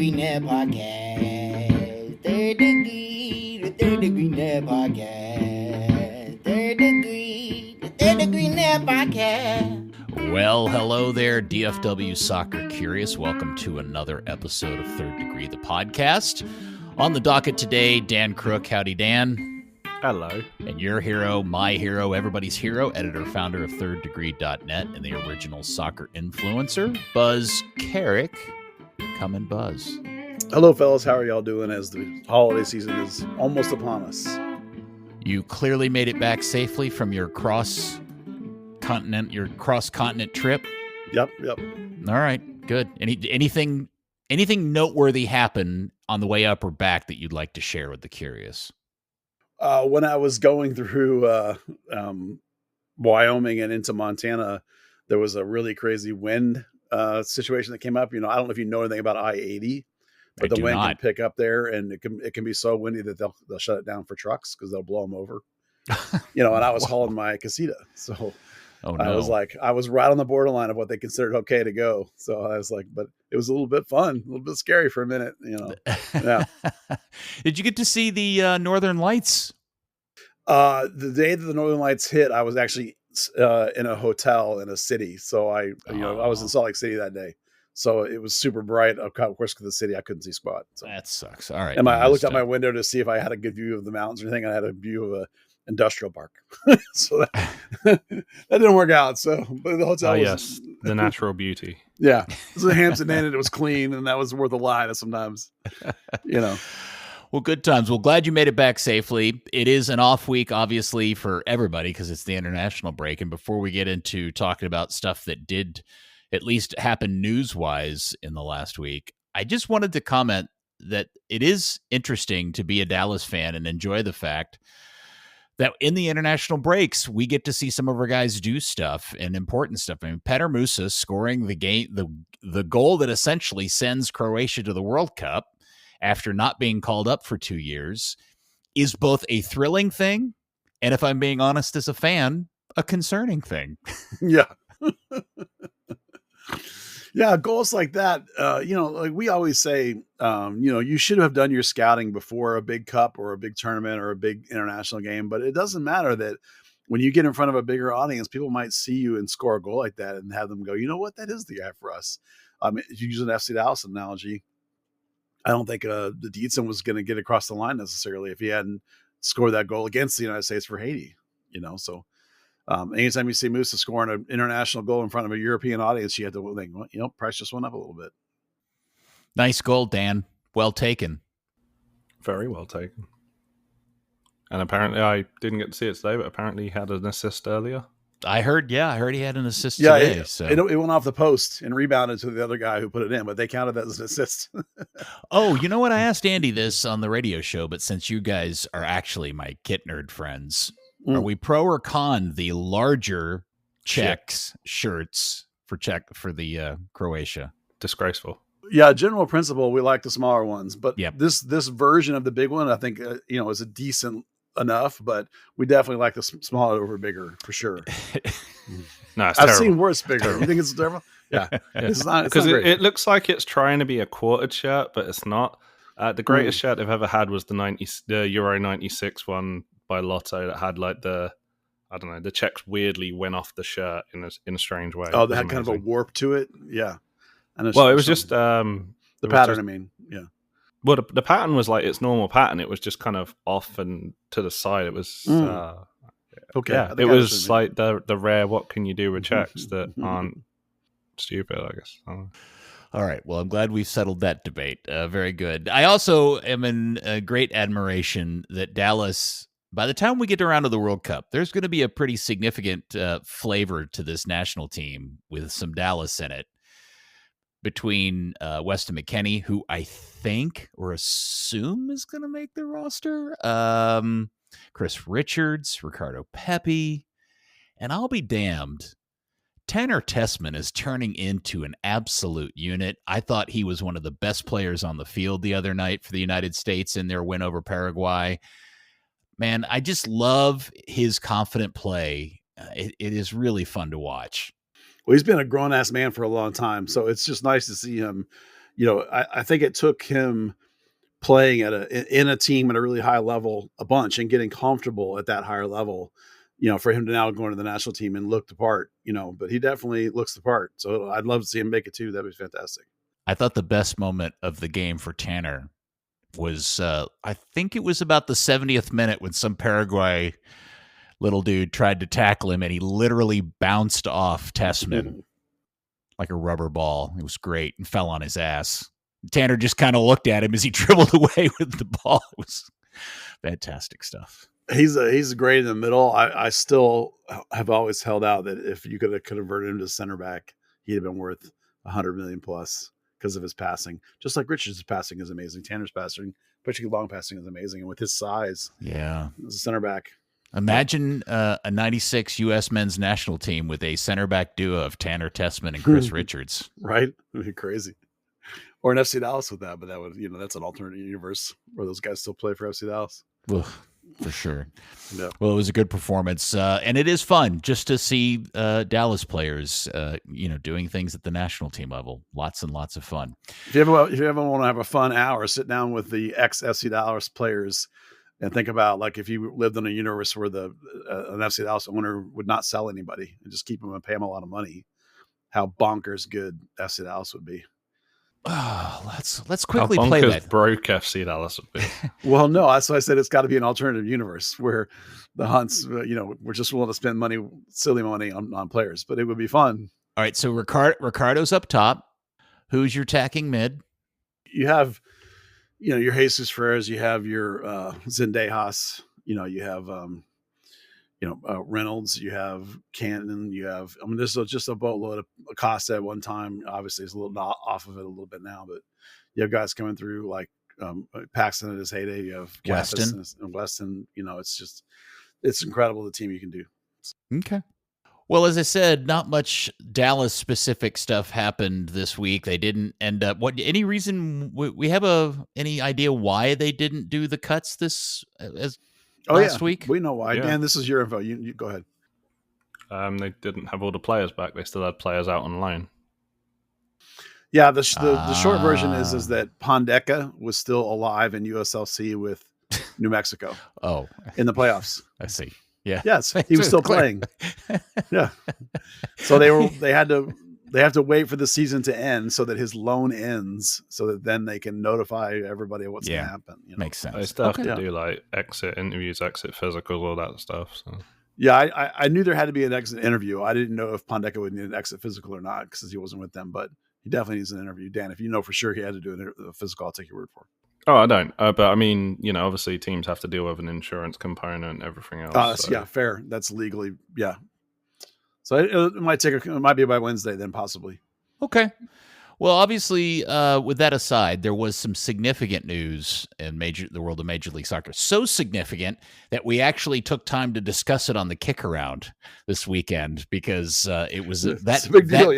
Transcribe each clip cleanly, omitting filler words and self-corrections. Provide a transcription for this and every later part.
Degree Net Podcast. Third Degree, the Third Degree Net Podcast. Third Degree, the Third Degree Net Podcast. Well, hello there, DFW Soccer Curious. Welcome to another episode of Third Degree, the podcast. On the docket today, Dan Crooke. Howdy, Dan. Hello. And your hero, my hero, everybody's hero, editor, founder of thirddegree.net, and the original soccer influencer, Buzz Carrick. Come and Buzz. Hello, fellas. How are y'all doing as the holiday season is almost upon us? You clearly made it back safely from your cross-continent trip. Yep. All right, good. Anything noteworthy happen on the way up or back that you'd like to share with the curious? When I was going through Wyoming and into Montana, there was a really crazy wind situation that came up. You know, I don't know if you know anything about I-80, but the wind can pick up there, and it can be so windy that they'll shut it down for trucks because they'll blow them over. You know, and I was hauling my casita, so I was right on the borderline of what they considered okay to go. So I was like, but it was a little bit fun, a little bit scary for a minute, you know. Yeah. Did you get to see the Northern Lights? The day that the Northern Lights hit, I was actually in a hotel in a city. So I was in Salt Lake City that day. So it was super bright. Of course, because the city, I couldn't see squat. So. That sucks. All right. And I looked out my window to see if I had a good view of the mountains or anything. I had a view of a industrial park. So that didn't work out. So, but the hotel yes, the natural beauty. Yeah. It was a Hampton Inn and it was clean, and that was worth a lie sometimes, you know. Well, good times. Well, glad you made it back safely. It is an off week, obviously, for everybody because it's the international break. And before we get into talking about stuff that did at least happen news-wise in the last week, I just wanted to comment that it is interesting to be a Dallas fan and enjoy the fact that in the international breaks, we get to see some of our guys do stuff and important stuff. I mean, Petar Musa scoring the goal that essentially sends Croatia to the World Cup after not being called up for 2 years is both a thrilling thing and, if I'm being honest as a fan, a concerning thing. Yeah. Yeah, goals like that, you know, like we always say, you know, you should have done your scouting before a big cup or a big tournament or a big international game, but it doesn't matter that when you get in front of a bigger audience, people might see you and score a goal like that and have them go, you know what, that is the guy for us. If you use an FC Dallas analogy, I don't think the Dietzen was going to get across the line necessarily if he hadn't scored that goal against the United States for Haiti, you know, so. Anytime you see Musa scoring an international goal in front of a European audience, you have to think, well, you know, price just went up a little bit. Nice goal, Dan. Well taken. Very well taken. And apparently, I didn't get to see it today, but apparently he had an assist earlier. I heard he had an assist today. It went off the post and rebounded to the other guy who put it in, but they counted that as an assist. Oh, you know what? I asked Andy this on the radio show, but since you guys are actually my kit nerd friends, are we pro or con the larger Czechs shirts for the Croatia? Disgraceful. Yeah, general principle, we like the smaller ones, but yep. this version of the big one, I think, you know, is a decent enough, but we definitely like the smaller over bigger for sure. No, it's I've terrible. seen worse bigger. You think it's terrible? Yeah, it's not because it looks like it's trying to be a quartered shirt, but it's not. The greatest shirt I've ever had was the Euro 96 one by Lotto that had like the checks weirdly went off the shirt in a strange way. Oh, they had kind of a warp to it. Yeah. And it was just the pattern. Yeah. Well, the pattern was like its normal pattern. It was just kind of off and to the side. It was okay. Yeah, it was like the rare. What can you do with checks that aren't stupid? I guess. All right. Well, I'm glad we've settled that debate. Very good. I also am in great admiration that Dallas, by the time we get around to the World Cup, there's going to be a pretty significant flavor to this national team with some Dallas in it. Between Weston McKennie, who I think or assume is going to make the roster, Chris Richards, Ricardo Pepi, and I'll be damned, Tanner Tessman is turning into an absolute unit. I thought he was one of the best players on the field the other night for the United States in their win over Paraguay. Man, I just love his confident play. It is really fun to watch. Well, he's been a grown-ass man for a long time, so it's just nice to see him, I think it took him playing in a team at a really high level a bunch and getting comfortable at that higher level, for him to now go into the national team and look the part, but he definitely looks the part. So I'd love to see him make it too. That'd be fantastic. I thought the best moment of the game for Tanner was, I think it was about the 70th minute when some Paraguay little dude tried to tackle him and he literally bounced off Tessman like a rubber ball. It was great and fell on his ass. Tanner just kind of looked at him as he dribbled away with the ball. It was fantastic stuff. He's great in the middle. I still have always held out that if you could have converted him to center back, he'd have been worth $100 million plus because of his passing. Just like Richards' passing is amazing. Tanner's passing, particularly long passing, is amazing. And with his size, as a center back. Imagine a 96 U.S. men's national team with a center back duo of Tanner Tessman and Chris Richards. Right? It would be crazy. Or an FC Dallas with that, but that would, that's an alternate universe where those guys still play for FC Dallas. Ugh, for sure. Yeah. Well, it was a good performance, and it is fun just to see Dallas players, doing things at the national team level. Lots and lots of fun. If you ever want to have a fun hour, sit down with the ex-FC Dallas players and think about, like, if you lived in a universe where an FC Dallas owner would not sell anybody and just keep them and pay them a lot of money, how bonkers good FC Dallas would be. Oh, let's quickly play that. Broke FC Dallas would be. Well, no, that's why I said it's got to be an alternative universe where the Hunts, we're just willing to spend silly money on players, but it would be fun. All right, so Ricardo's up top. Who's your attacking mid? You have, your Jesus Ferreras. You have your Zendejas. You have Reynolds, you have Canton, this is just a boatload of Acosta at one time. Obviously, it's a little off of it a little bit now, but you have guys coming through like Paxton at his heyday. You have Weston. And Weston. It's incredible the team you can do. Okay. Well, as I said, not much Dallas specific stuff happened this week. They didn't end up. Any reason we have any idea why they didn't do the cuts last week? We know why. Yeah. Dan, this is your info. You go ahead. They didn't have all the players back. They still had players out on loan. Yeah, the short version is that Pondeka was still alive in USLC with New Mexico. Oh, in the playoffs. I see. Yeah. Yes, he was still playing. Yeah. So they have to wait for the season to end so that his loan ends, so that then they can notify everybody of what's going to happen. Makes sense. They still have to do like exit interviews, exit physicals, all that stuff. So. Yeah, I knew there had to be an exit interview. I didn't know if Pondeka would need an exit physical or not because he wasn't with them, but he definitely needs an interview. Dan, if you know for sure he had to do a physical, I'll take your word for it. Oh, I don't. But I mean, obviously teams have to deal with an insurance component and everything else. Yeah, fair. That's legally, yeah. So it might be by Wednesday then, possibly. Okay. Well, obviously, with that aside, there was some significant news in the world of Major League Soccer. So significant that we actually took time to discuss it on the Kick Around this weekend because it was that's a big deal.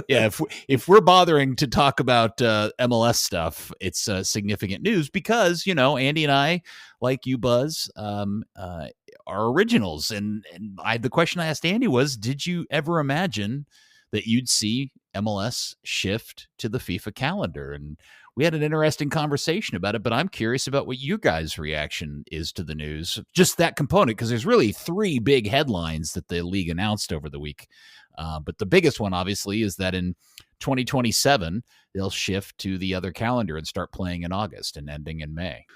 Yeah. If we're bothering to talk about MLS stuff, it's significant news because Andy and I, like you, Buzz, are originals. And the question I asked Andy was, did you ever imagine that you'd see MLS shift to the FIFA calendar? And we had an interesting conversation about it, but I'm curious about what you guys' reaction is to the news, just that component, because there's really three big headlines that the league announced over the week. But the biggest one, obviously, is that in 2027, they'll shift to the other calendar and start playing in August and ending in May.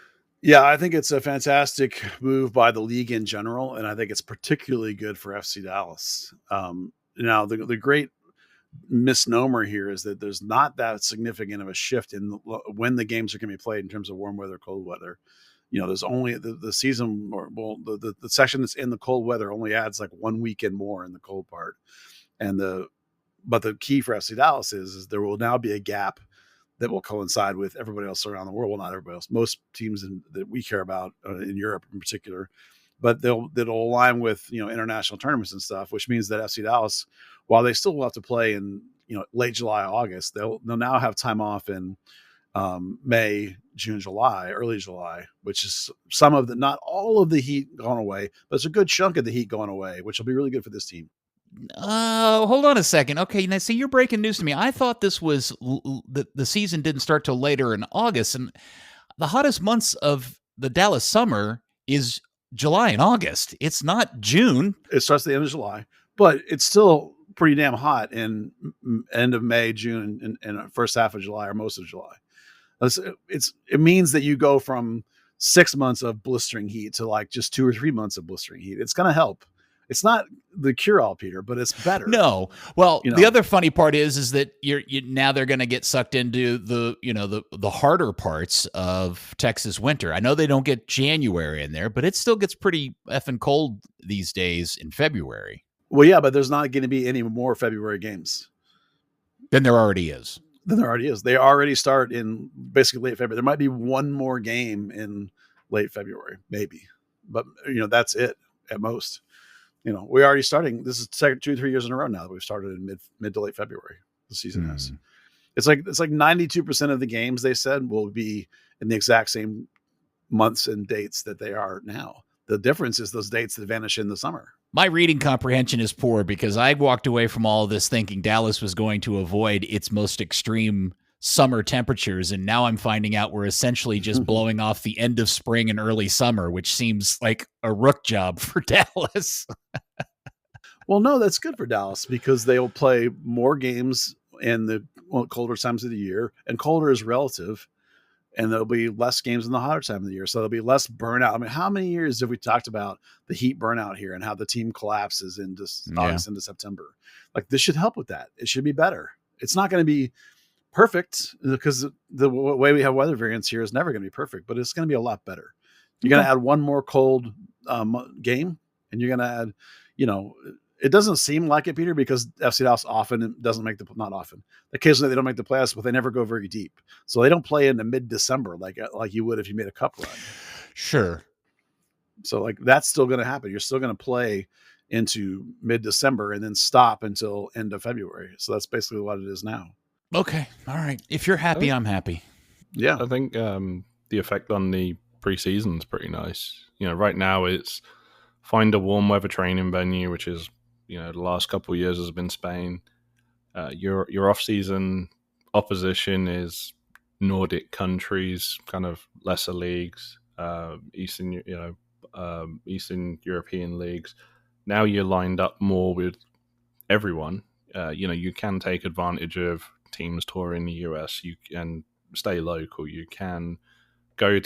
Yeah, I think it's a fantastic move by the league in general, and I think it's particularly good for FC Dallas. Now, the great misnomer here is that there's not that significant of a shift in when the games are going to be played in terms of warm weather, cold weather. There's only the season, the section that's in the cold weather only adds like 1 weekend more in the cold part. But the key for FC Dallas is there will now be a gap that will coincide with everybody else around the world. Well, not everybody else, most teams that we care about in Europe in particular, but that'll align with international tournaments and stuff, which means that FC Dallas, while they still will have to play in late July, August, they'll now have time off in May, June, July, early July, which is not all of the heat going away, but it's a good chunk of the heat going away, which will be really good for this team. Hold on a second. Okay, now see, you're breaking news to me. I thought this was the season didn't start till later in August, and the hottest months of the Dallas summer is July and August. It's not June. It starts at the end of July, but it's still pretty damn hot in end of May, June, and first half of July or most of July. It means that you go from 6 months of blistering heat to like just 2 or 3 months of blistering heat. It's going to help. It's not the cure-all, Peter, but it's better. No. Well, You know. the other funny part is that now they're going to get sucked into the harder parts of Texas winter. I know they don't get January in there, but it still gets pretty effing cold these days in February. Well, yeah, but there's not going to be any more February games. Than there already is. They already start in basically late February. There might be one more game in late February, maybe, but that's it at most. We're already starting. This is 2-3 years in a row now that we've started in mid to late February. The season has. It's like 92% of the games they said will be in the exact same months and dates that they are now. The difference is those dates that vanish in the summer. My reading comprehension is poor because I walked away from all of this thinking Dallas was going to avoid its most extreme summer temperatures, and now I'm finding out we're essentially just blowing off the end of spring and early summer, which seems like a rook job for Dallas. Well, no, that's good for Dallas because they will play more games in the colder times of the year, and colder is relative, and there'll be less games in the hotter time of the year. So there'll be less burnout. I mean, how many years have we talked about the heat burnout here and how the team collapses into August into September? Like, this should help with that. It should be better. It's not going to be perfect because the way we have weather variance here is never going to be perfect, but it's going to be a lot better. You're going to add one more cold game, and you're going to add, it doesn't seem like it, Peter, because FC Dallas often doesn't make not often. Occasionally they don't make the playoffs, but they never go very deep. So they don't play into mid-December like you would if you made a cup run. Sure. So that's still going to happen. You're still going to play into mid-December and then stop until end of February. So that's basically what it is now. Okay. All right. If you're happy, I'm happy. Yeah. I think the effect on the preseason is pretty nice. Right now it's find a warm weather training venue, which is, the last couple of years has been Spain. Your off-season opposition is Nordic countries, kind of lesser leagues, Eastern European leagues. Now you're lined up more with everyone. You can take advantage of teams touring the US. You can stay local. You can go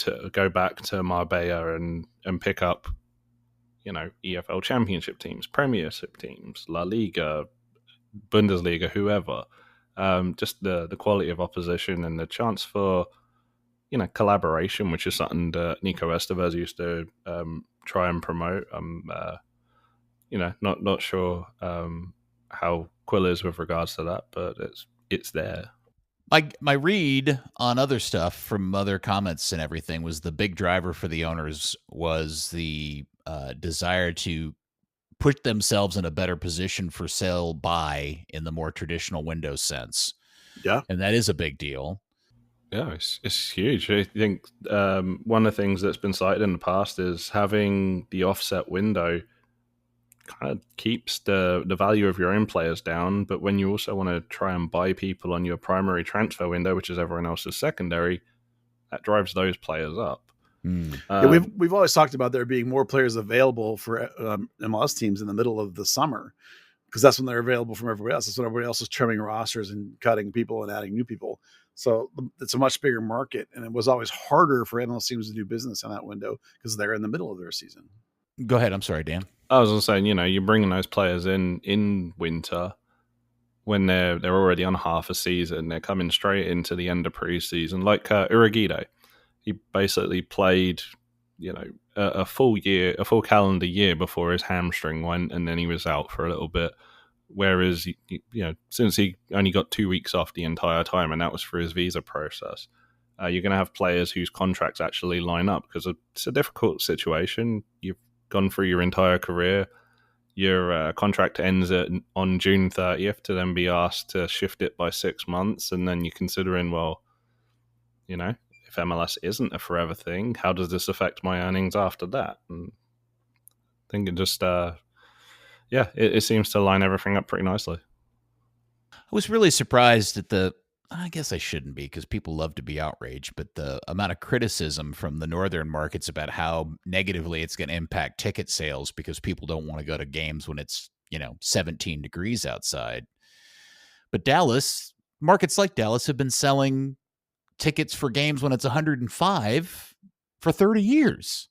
back to Marbella and pick up EFL Championship teams, Premiership teams, La Liga, Bundesliga, whoever. Just the quality of opposition and the chance for collaboration, which is something that Nico Estevez used to try and promote. Not sure how Quill is with regards to that, but it's there. My read on other stuff from other comments and everything was the big driver for the owners was the desire to put themselves in a better position for sell buy in the more traditional window sense. Yeah. And that is a big deal. Yeah, it's huge. I think one of the things that's been cited in the past is having the offset window kind of keeps the value of your own players down, but when you also want to try and buy people on your primary transfer window, which is everyone else's secondary, that drives those players up. We've always talked about there being more players available for MLS teams in the middle of the summer because that's when they're available from everybody else. That's when everybody else is trimming rosters and cutting people and adding new people. So it's a much bigger market, and it was always harder for MLS teams to do business in that window because they're in the middle of their season. Go ahead. I'm sorry, Dan. I was saying, you're bringing those players in winter when they're already on half a season. They're coming straight into the end of preseason, like Urigido. He basically played, a full calendar year before his hamstring went, and then he was out for a little bit. Whereas, since he only got 2 weeks off the entire time, and that was for his visa process, you're going to have players whose contracts actually line up because it's a difficult situation. You've gone through your entire career. Your contract ends on June 30th to then be asked to shift it by 6 months, and then you're considering, if MLS isn't a forever thing, how does this affect my earnings after that? And I think it just yeah, it seems to line everything up pretty nicely. I was really surprised at I guess I shouldn't be because people love to be outraged, but the amount of criticism from the northern markets about how negatively it's going to impact ticket sales because people don't want to go to games when it's, 17 degrees outside. But markets like Dallas have been selling tickets for games when it's 105 for 30 years.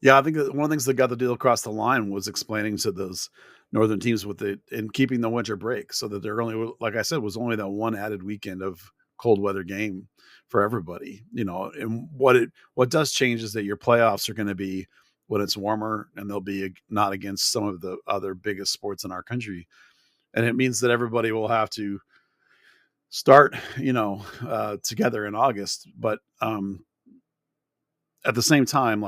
Yeah, I think that one of the things that got the deal across the line was explaining to those northern teams and keeping the winter break so that there only, like I said, was only that one added weekend of cold weather game for everybody, and what does change is that your playoffs are going to be when it's warmer, and they'll be not against some of the other biggest sports in our country. And it means that everybody will have to start, together in August. But at the same time,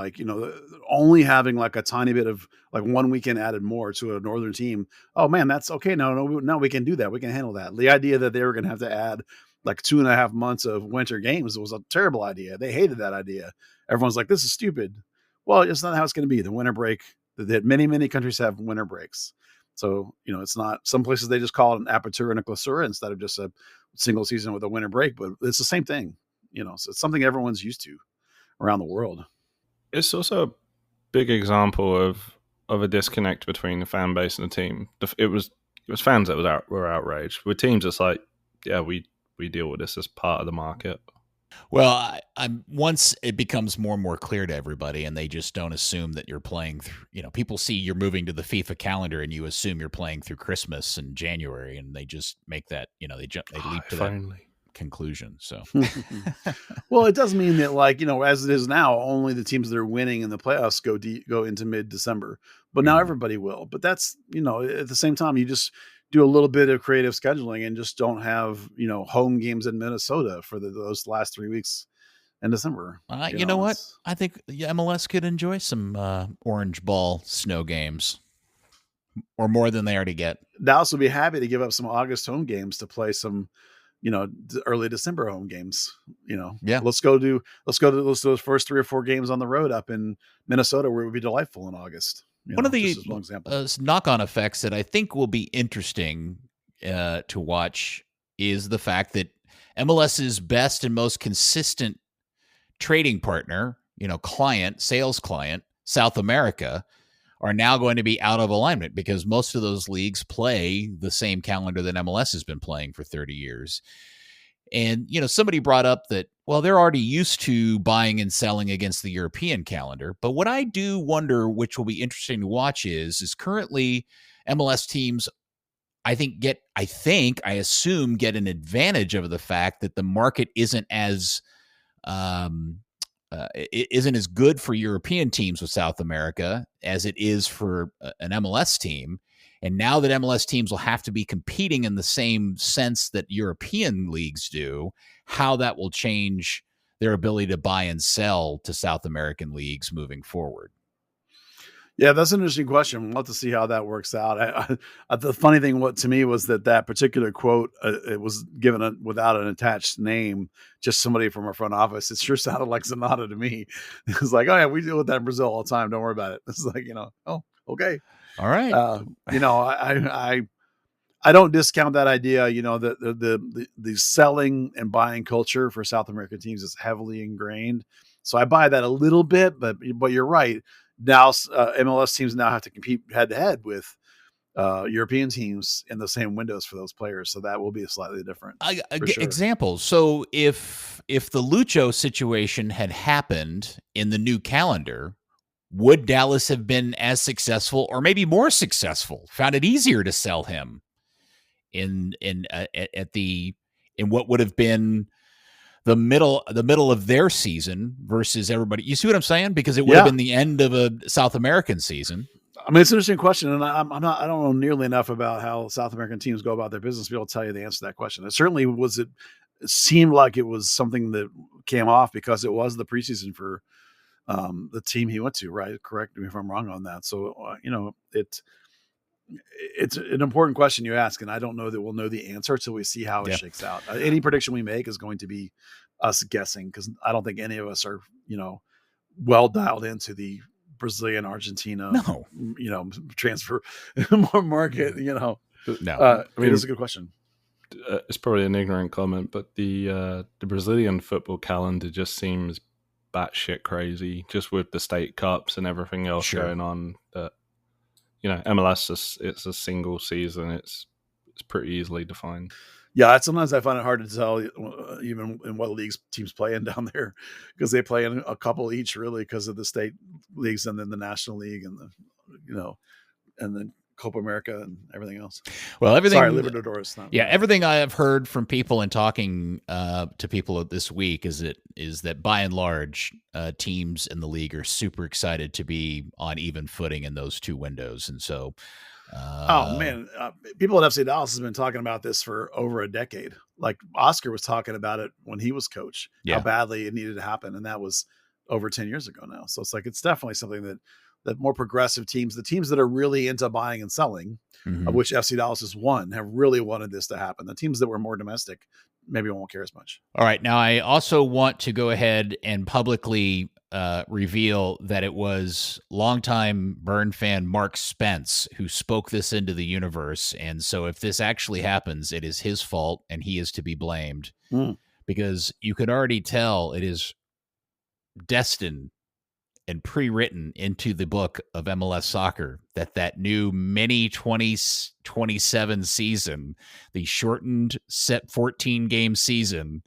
only having like a tiny bit of like 1 weekend added more to a northern team. Oh man, that's okay. No, we can do that. We can handle that. The idea that they were going to have to add like 2.5 months of winter games was a terrible idea. They hated that idea. Everyone's like, this is stupid. Well, it's not how it's going to be. The winter break, that many countries have winter breaks. So, it's not, some places they just call it an apertura and a clausura instead of just a single season with a winter break, but it's the same thing, so it's something everyone's used to around the world. It's also a big example of a disconnect between the fan base and the team. It was fans that were outraged. With teams, it's like, yeah, we deal with this as part of the market. Well, I'm once it becomes more and more clear to everybody, and they just don't assume that you're playing through. People see you're moving to the FIFA calendar, and you assume you're playing through Christmas and January, and they just make that. They leap to that conclusion. So, well, it does mean that, as it is now, only the teams that are winning in the playoffs go into mid-December. But now everybody will. But that's at the same time, you just do a little bit of creative scheduling and just don't have home games in Minnesota for those last 3 weeks in December. You know what? I think MLS could enjoy some orange ball snow games, or more than they already get. Dallas will be happy to give up some August home games to play some early December home games. Yeah. Let's go to those first 3 or 4 games on the road up in Minnesota, where it would be delightful in August. One of the knock-on effects that I think will be interesting to watch is the fact that MLS's best and most consistent trading partner, sales client, South America, are now going to be out of alignment because most of those leagues play the same calendar that MLS has been playing for 30 years. And, somebody brought up that, well, they're already used to buying and selling against the European calendar. But what I do wonder, which will be interesting to watch, is currently MLS teams, I assume get an advantage of the fact that the market isn't as good for European teams with South America as it is for an MLS team. And now that MLS teams will have to be competing in the same sense that European leagues do, how that will change their ability to buy and sell to South American leagues moving forward. Yeah, that's an interesting question. We'll have to see how that works out. The funny thing, to me, was that particular quote, it was given without an attached name, just somebody from our front office. It sure sounded like Zanata to me. It was like, oh yeah, we deal with that in Brazil all the time. Don't worry about it. It's like, oh, okay. All right. I don't discount that idea. The selling and buying culture for South American teams is heavily ingrained. So I buy that a little bit, but you're right. Now MLS teams now have to compete head to head with European teams in the same windows for those players. So that will be slightly different. Sure. Examples. So if the Lucho situation had happened in the new calendar, would Dallas have been as successful or maybe more successful? Found it easier to sell him in what would have been the middle of their season versus everybody. You see what I'm saying? Because it would have been the end of a South American season. I mean, it's an interesting question, and I don't know nearly enough about how South American teams go about their business to be able to tell you the answer to that question. It certainly it seemed like it was something that came off because it was the preseason for the team he went to, right? Correct me if I'm wrong on that. So, it's an important question you ask, and I don't know that we'll know the answer till we see how it shakes out. Any prediction we make is going to be us guessing, because I don't think any of us are, well dialed into the Brazilian, Argentina, No. Transfer more market, No. It is a good question. It's probably an ignorant comment, but the Brazilian football calendar just seems batshit crazy, just with the state cups and everything else going on. That MLS it's a single season. It's pretty easily defined. Yeah, sometimes I find it hard to tell, even in what leagues teams play in down there, because they play in a couple each, really, because of the state leagues and then the National League and and then Copa America and everything else. Well, everything. Sorry, Libertadores. Everything I have heard from people and talking to people this week is that by and large, teams in the league are super excited to be on even footing in those two windows, and so. People at FC Dallas has been talking about this for over a decade. Like Oscar was talking about it when he was coach, how badly it needed to happen. And that was over 10 years ago now. So it's definitely something that more progressive teams, the teams that are really into buying and selling, of which FC Dallas is one, have really wanted this to happen. The teams that were more domestic maybe won't care as much. All right. Now, I also want to go ahead and publicly reveal that it was longtime Burn fan Mark Spence who spoke this into the universe. And so if this actually happens, it is his fault and he is to be blamed because you could already tell it is destined and pre-written into the book of MLS soccer that new mini 2027 season, the shortened set 14 game season,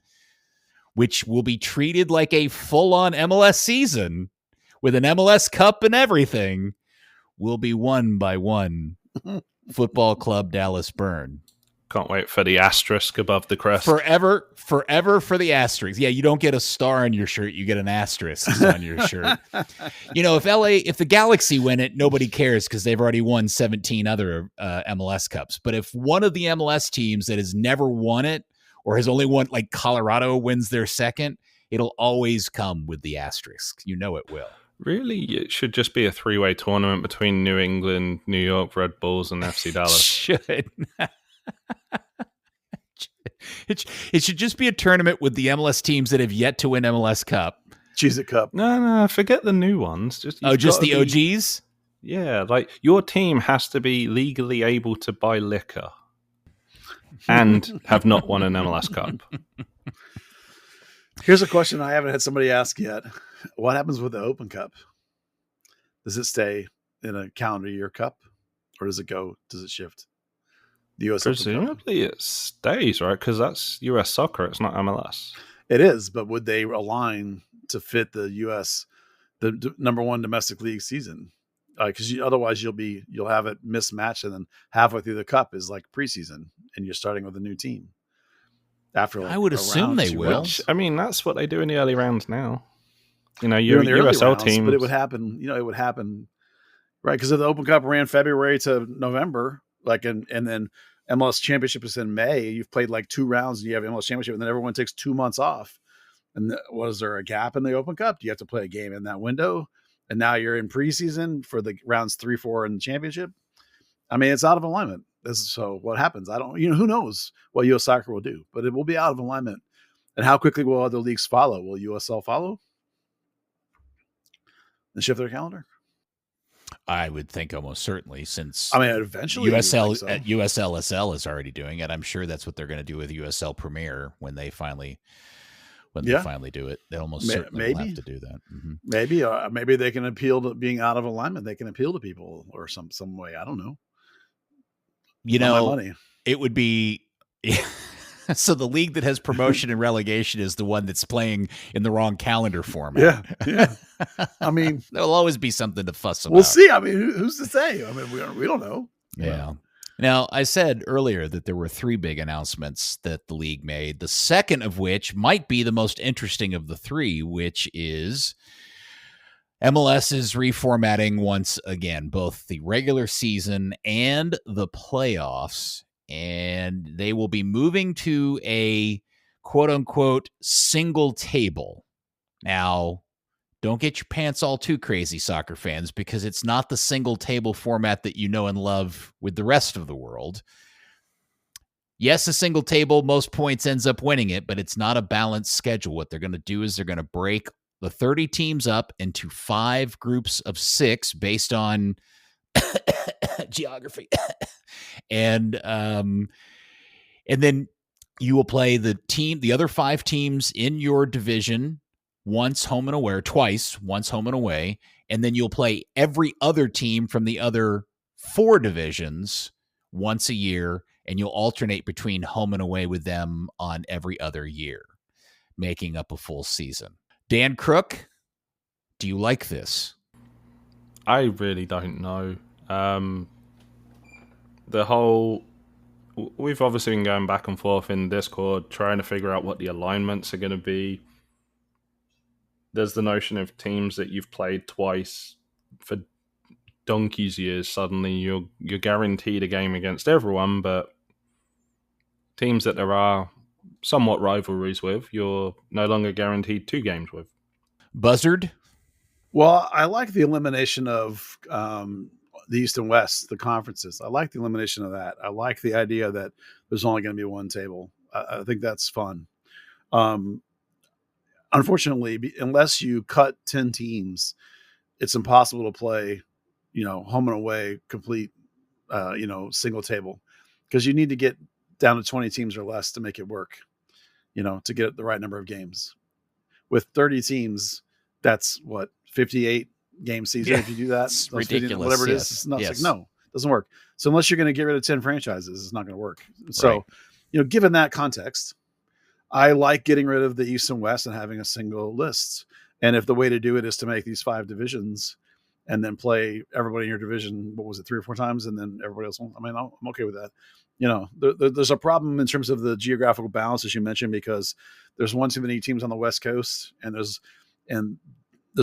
which will be treated like a full-on MLS season with an MLS Cup and everything, will be won by one Football Club Dallas Burn. Can't wait for the asterisk above the crest. Forever for the asterisk. Yeah, you don't get a star on your shirt, you get an asterisk on your shirt. If the Galaxy win it, nobody cares because they've already won 17 other MLS Cups. But if one of the MLS teams that has never won it, or has only won, like Colorado wins their second, it'll always come with the asterisk. You know it will. Really? It should just be a three-way tournament between New England, New York Red Bulls, and FC Dallas. Should. It should just be a tournament with the MLS teams that have yet to win MLS Cup. Cheez-It Cup. No, forget the new ones. Just the OGs? Yeah, like your team has to be legally able to buy liquor and have not won an MLS Cup. Here's a question I haven't had somebody ask yet. What happens with the Open Cup? Does it stay in a calendar year cup or does it shift? The US Presumably it stays, right? Because that's US soccer. It's not MLS. It is, but would they align to fit the US, the number one domestic league season? Because otherwise you'll have it mismatched, and then halfway through the cup is like preseason, and you're starting with a new team. After I would assume they will. That's what they do in the early rounds now. Your USL rounds, teams, but it would happen. It would happen, right? Because the Open Cup ran February to November, and then MLS Championship is in May. You've played like 2 rounds, and you have MLS Championship, and then everyone takes 2 months off. And was there a gap in the Open Cup? Do you have to play a game in that window? And now you're in preseason for the rounds 3, 4 in the championship. It's out of alignment. So what happens? Who knows what U.S. soccer will do, but it will be out of alignment. And how quickly will other leagues follow? Will USL follow and shift their calendar? I would think almost certainly, since eventually USLSL is already doing it. I'm sure that's what they're going to do with USL Premier when they finally do it. They almost certainly will have to do that. Mm-hmm. Maybe they can appeal to being out of alignment. They can appeal to people or some way. I don't know. It would be. So the league that has promotion and relegation is the one that's playing in the wrong calendar format. Yeah. There'll always be something to fuss about. We'll see. Who's to say? We don't know. Yeah. Now, I said earlier that there were 3 big announcements that the league made, the second of which might be the most interesting of the 3, which is MLS is reformatting once again, both the regular season and the playoffs, and they will be moving to a quote-unquote single table. Now, don't get your pants all too crazy, soccer fans, because it's not the single table format that you know and love with the rest of the world. Yes, a single table, most points ends up winning it, but it's not a balanced schedule. What they're going to do is they're going to break the 30 teams up into 5 groups of 6 based on geography. And then you will play the other 5 teams in your division once home and away, or twice, once home and away. And then you'll play every other team from the other 4 divisions once a year, and you'll alternate between home and away with them on every other year, making up a full season. Dan Crooke, do you like this? I really don't know. We've obviously been going back and forth in Discord trying to figure out what the alignments are going to be. There's the notion of teams that you've played twice for donkey's years. Suddenly you're guaranteed a game against everyone, but teams that there are somewhat rivalries with, you're no longer guaranteed 2 games with. Buzzard? Well, I like the elimination of the East and West, the conferences. I like the elimination of that. I like the idea that there's only going to be one table. I think that's fun. Unfortunately, unless you cut 10 teams, it's impossible to play, home and away, complete, single table, because you need to get down to 20 teams or less to make it work, to get the right number of games. With 30 teams, that's 58 game season. Yeah, if you do that, it's ridiculous. Whatever it is, Yes. it's not, Yes. It's like, no, it doesn't work. So unless you're going to get rid of 10 franchises, it's not going to work. So, given that context, I like getting rid of the East and West and having a single list. And if the way to do it is to make these 5 divisions and then play everybody in your division, 3 or 4 times, and then everybody else, I'm okay with that. There's a problem in terms of the geographical balance, as you mentioned, because there's one too many teams on the West Coast, and there's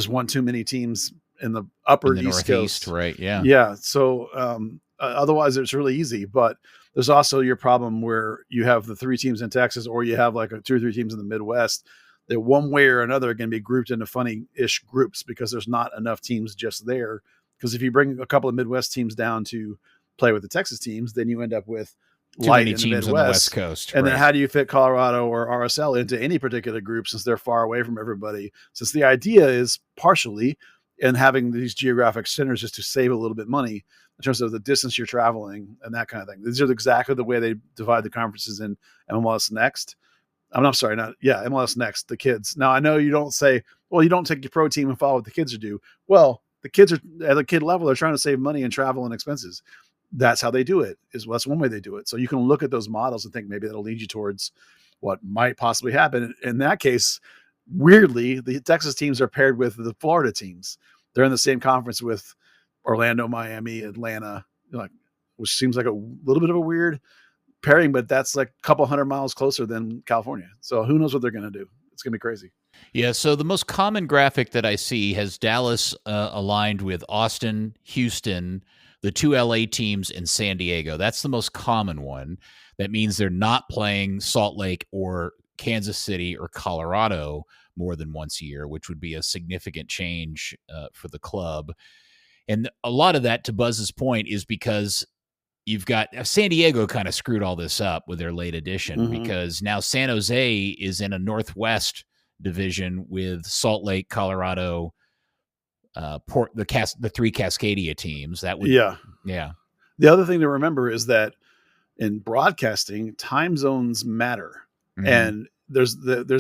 one too many teams in the upper East Coast. Right. Yeah. Yeah. So otherwise it's really easy, but there's also your problem where you have the 3 teams in Texas, or you have like 2 or 3 teams in the Midwest that one way or another are going to be grouped into funny-ish groups because there's not enough teams just there. Because if you bring a couple of Midwest teams down to play with the Texas teams, then you end up with Too many teams on the West Coast. And then how do you fit Colorado or RSL into any particular group since they're far away from everybody? Since the idea is partially in having these geographic centers just to save a little bit money in terms of the distance you're traveling and that kind of thing. These are exactly the way they divide the conferences in MLS Next. MLS Next, the kids. Now, I know you don't say, well, you don't take your pro team and follow what the kids are do. Well, the kids are at the kid level, they're trying to save money and travel and expenses. That's how they do it. That's one way they do it. So you can look at those models and think maybe that'll lead you towards what might possibly happen. In that case, weirdly, the Texas teams are paired with the Florida teams. They're in the same conference with Orlando, Miami, Atlanta, which seems like a little bit of a weird pairing, but that's like a couple 100 miles closer than California. So who knows what they're going to do? It's going to be crazy. Yeah, so the most common graphic that I see has Dallas aligned with Austin, Houston, the 2 LA teams, in San Diego. That's the most common one. That means they're not playing Salt Lake or Kansas City or Colorado more than once a year, which would be a significant change for the club. And a lot of that, to Buzz's point, is because you've got San Diego kind of screwed all this up with their late addition, because now San Jose is in a Northwest division with Salt Lake, Colorado, the 3 Cascadia teams. That would, yeah. The other thing to remember is that in broadcasting, time zones matter, and there's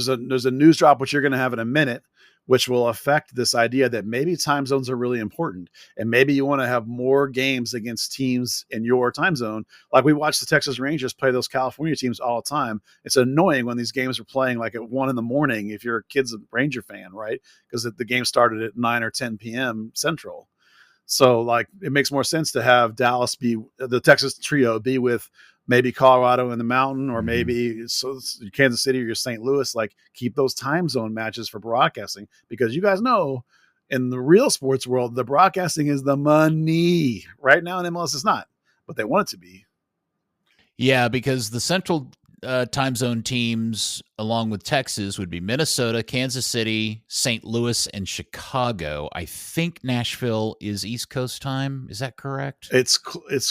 a news drop which you're going to have in a minute, which will affect this idea that maybe time zones are really important. And maybe you want to have more games against teams in your time zone. Like we watch the Texas Rangers play those California teams all the time. It's annoying when these games are playing like at 1 a.m. if you're a kid's a Ranger fan, right? Because the game started at 9 or 10 p.m. Central. So like it makes more sense to have Dallas the Texas trio be with maybe Colorado in the mountain, or maybe Kansas City or St. Louis. Like keep those time zone matches for broadcasting, because you guys know in the real sports world, the broadcasting is the money. Right now in MLS, it's not, but they want it to be. Yeah, because the central time zone teams, along with Texas, would be Minnesota, Kansas City, St. Louis, and Chicago. I think Nashville is East Coast time. Is that correct? It's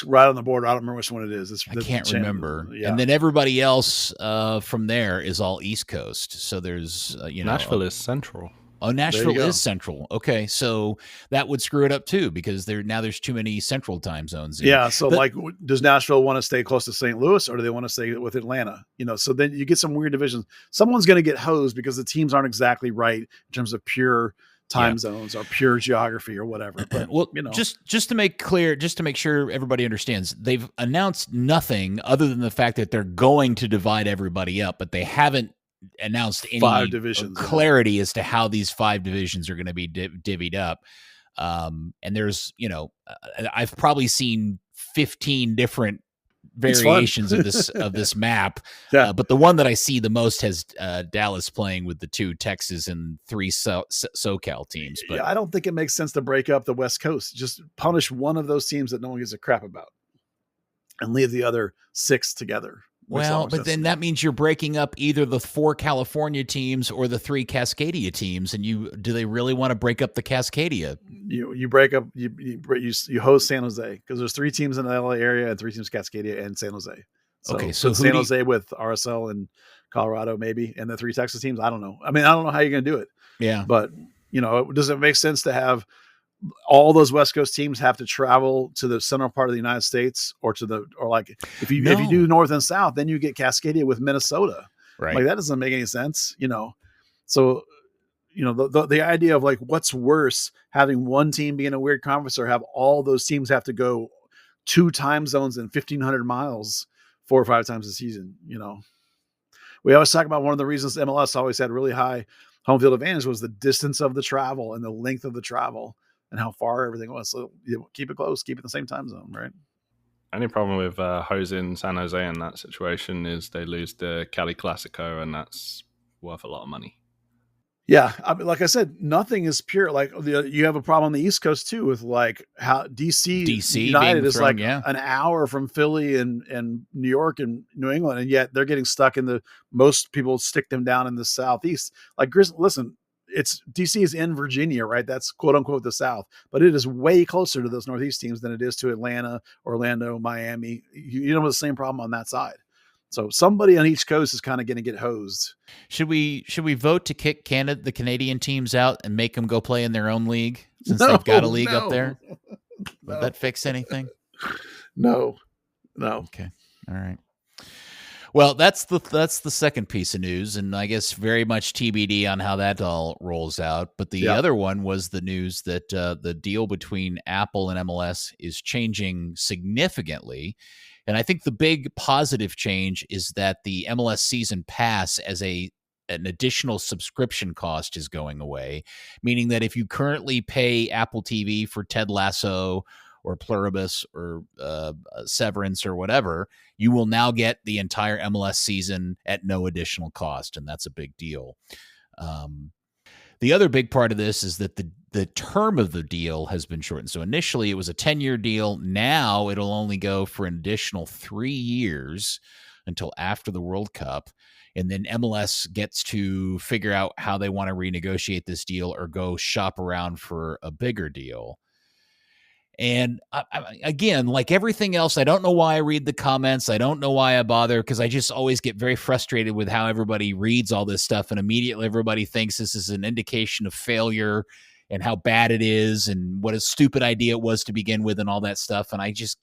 right on the border. I don't remember which one it is. I can't remember. Yeah. And then everybody else from there is all East Coast. So there's Nashville is central. Oh, Nashville is central. Okay, so that would screw it up too, because there's too many central time zones. Yeah, so does Nashville want to stay close to St. Louis, or do they want to stay with Atlanta? So then you get some weird divisions. Someone's going to get hosed because the teams aren't exactly right in terms of pure time zones or pure geography or whatever. But well, just to make clear, just to make sure everybody understands, they've announced nothing other than the fact that they're going to divide everybody up, but they haven't announced any 5 divisions clarity as to how these 5 divisions are going to be divvied up. And there's, I've probably seen 15 different variations of this map. Yeah. But the one that I see the most has Dallas playing with the 2 Texas and 3 SoCal teams. But I don't think it makes sense to break up the West Coast. Just punish one of those teams that no one gives a crap about and leave the other 6 together. Well, but then that means you're breaking up either the 4 California teams or the 3 Cascadia teams. And do they really want to break up the Cascadia? You break up, you host San Jose, because there's 3 teams in the LA area and 3 teams Cascadia and San Jose. So San Jose with RSL and Colorado maybe, and the 3 Texas teams. I don't know. I mean, I don't know how you're going to do it. Yeah. But does it make sense to have all those West Coast teams have to travel to the central part of the United States, or if you do North and South, then you get Cascadia with Minnesota. Right. Like that doesn't make any sense, So, the idea of what's worse, having one team be in a weird conference or have all those teams have to go 2 time zones and 1,500 miles 4 or 5 times a season. We always talk about one of the reasons MLS always had really high home field advantage was the distance of the travel and the length of the travel and how far everything was. So keep it close, keep it in the same time zone, right? Only problem with hosing San Jose in that situation is they lose the Cali Classico, and that's worth a lot of money. Yeah, I mean, like I said, nothing is pure. You have a problem on the East Coast too, with how DC United is an hour from Philly and New York and New England, and yet they're getting stuck most people stick them down in the Southeast. Listen, it's DC is in Virginia, right? That's quote unquote the South, but it is way closer to those Northeast teams than it is to Atlanta, Orlando, Miami. You don't have the same problem on that side. So somebody on each coast is kind of going to get hosed. Should we vote to kick the Canadian teams out and make them go play in their own league since they've got a league up there? Would that fix anything? No. Okay. All right. Well, that's the second piece of news, and I guess very much TBD on how that all rolls out. But the other one was the news that the deal between Apple and MLS is changing significantly. And I think the big positive change is that the MLS season pass as an additional subscription cost is going away, meaning that if you currently pay Apple TV for Ted Lasso or Pluribus or Severance or whatever, you will now get the entire MLS season at no additional cost, and that's a big deal. The other big part of this is that the term of the deal has been shortened. So initially it was a 10-year deal. Now it'll only go for an additional 3 years until after the World Cup. And then MLS gets to figure out how they want to renegotiate this deal or go shop around for a bigger deal. And again, like everything else, I don't know why I read the comments. I don't know why I bother, because I just always get very frustrated with how everybody reads all this stuff. And immediately everybody thinks this is an indication of failure and how bad it is and what a stupid idea it was to begin with and all that stuff. And I just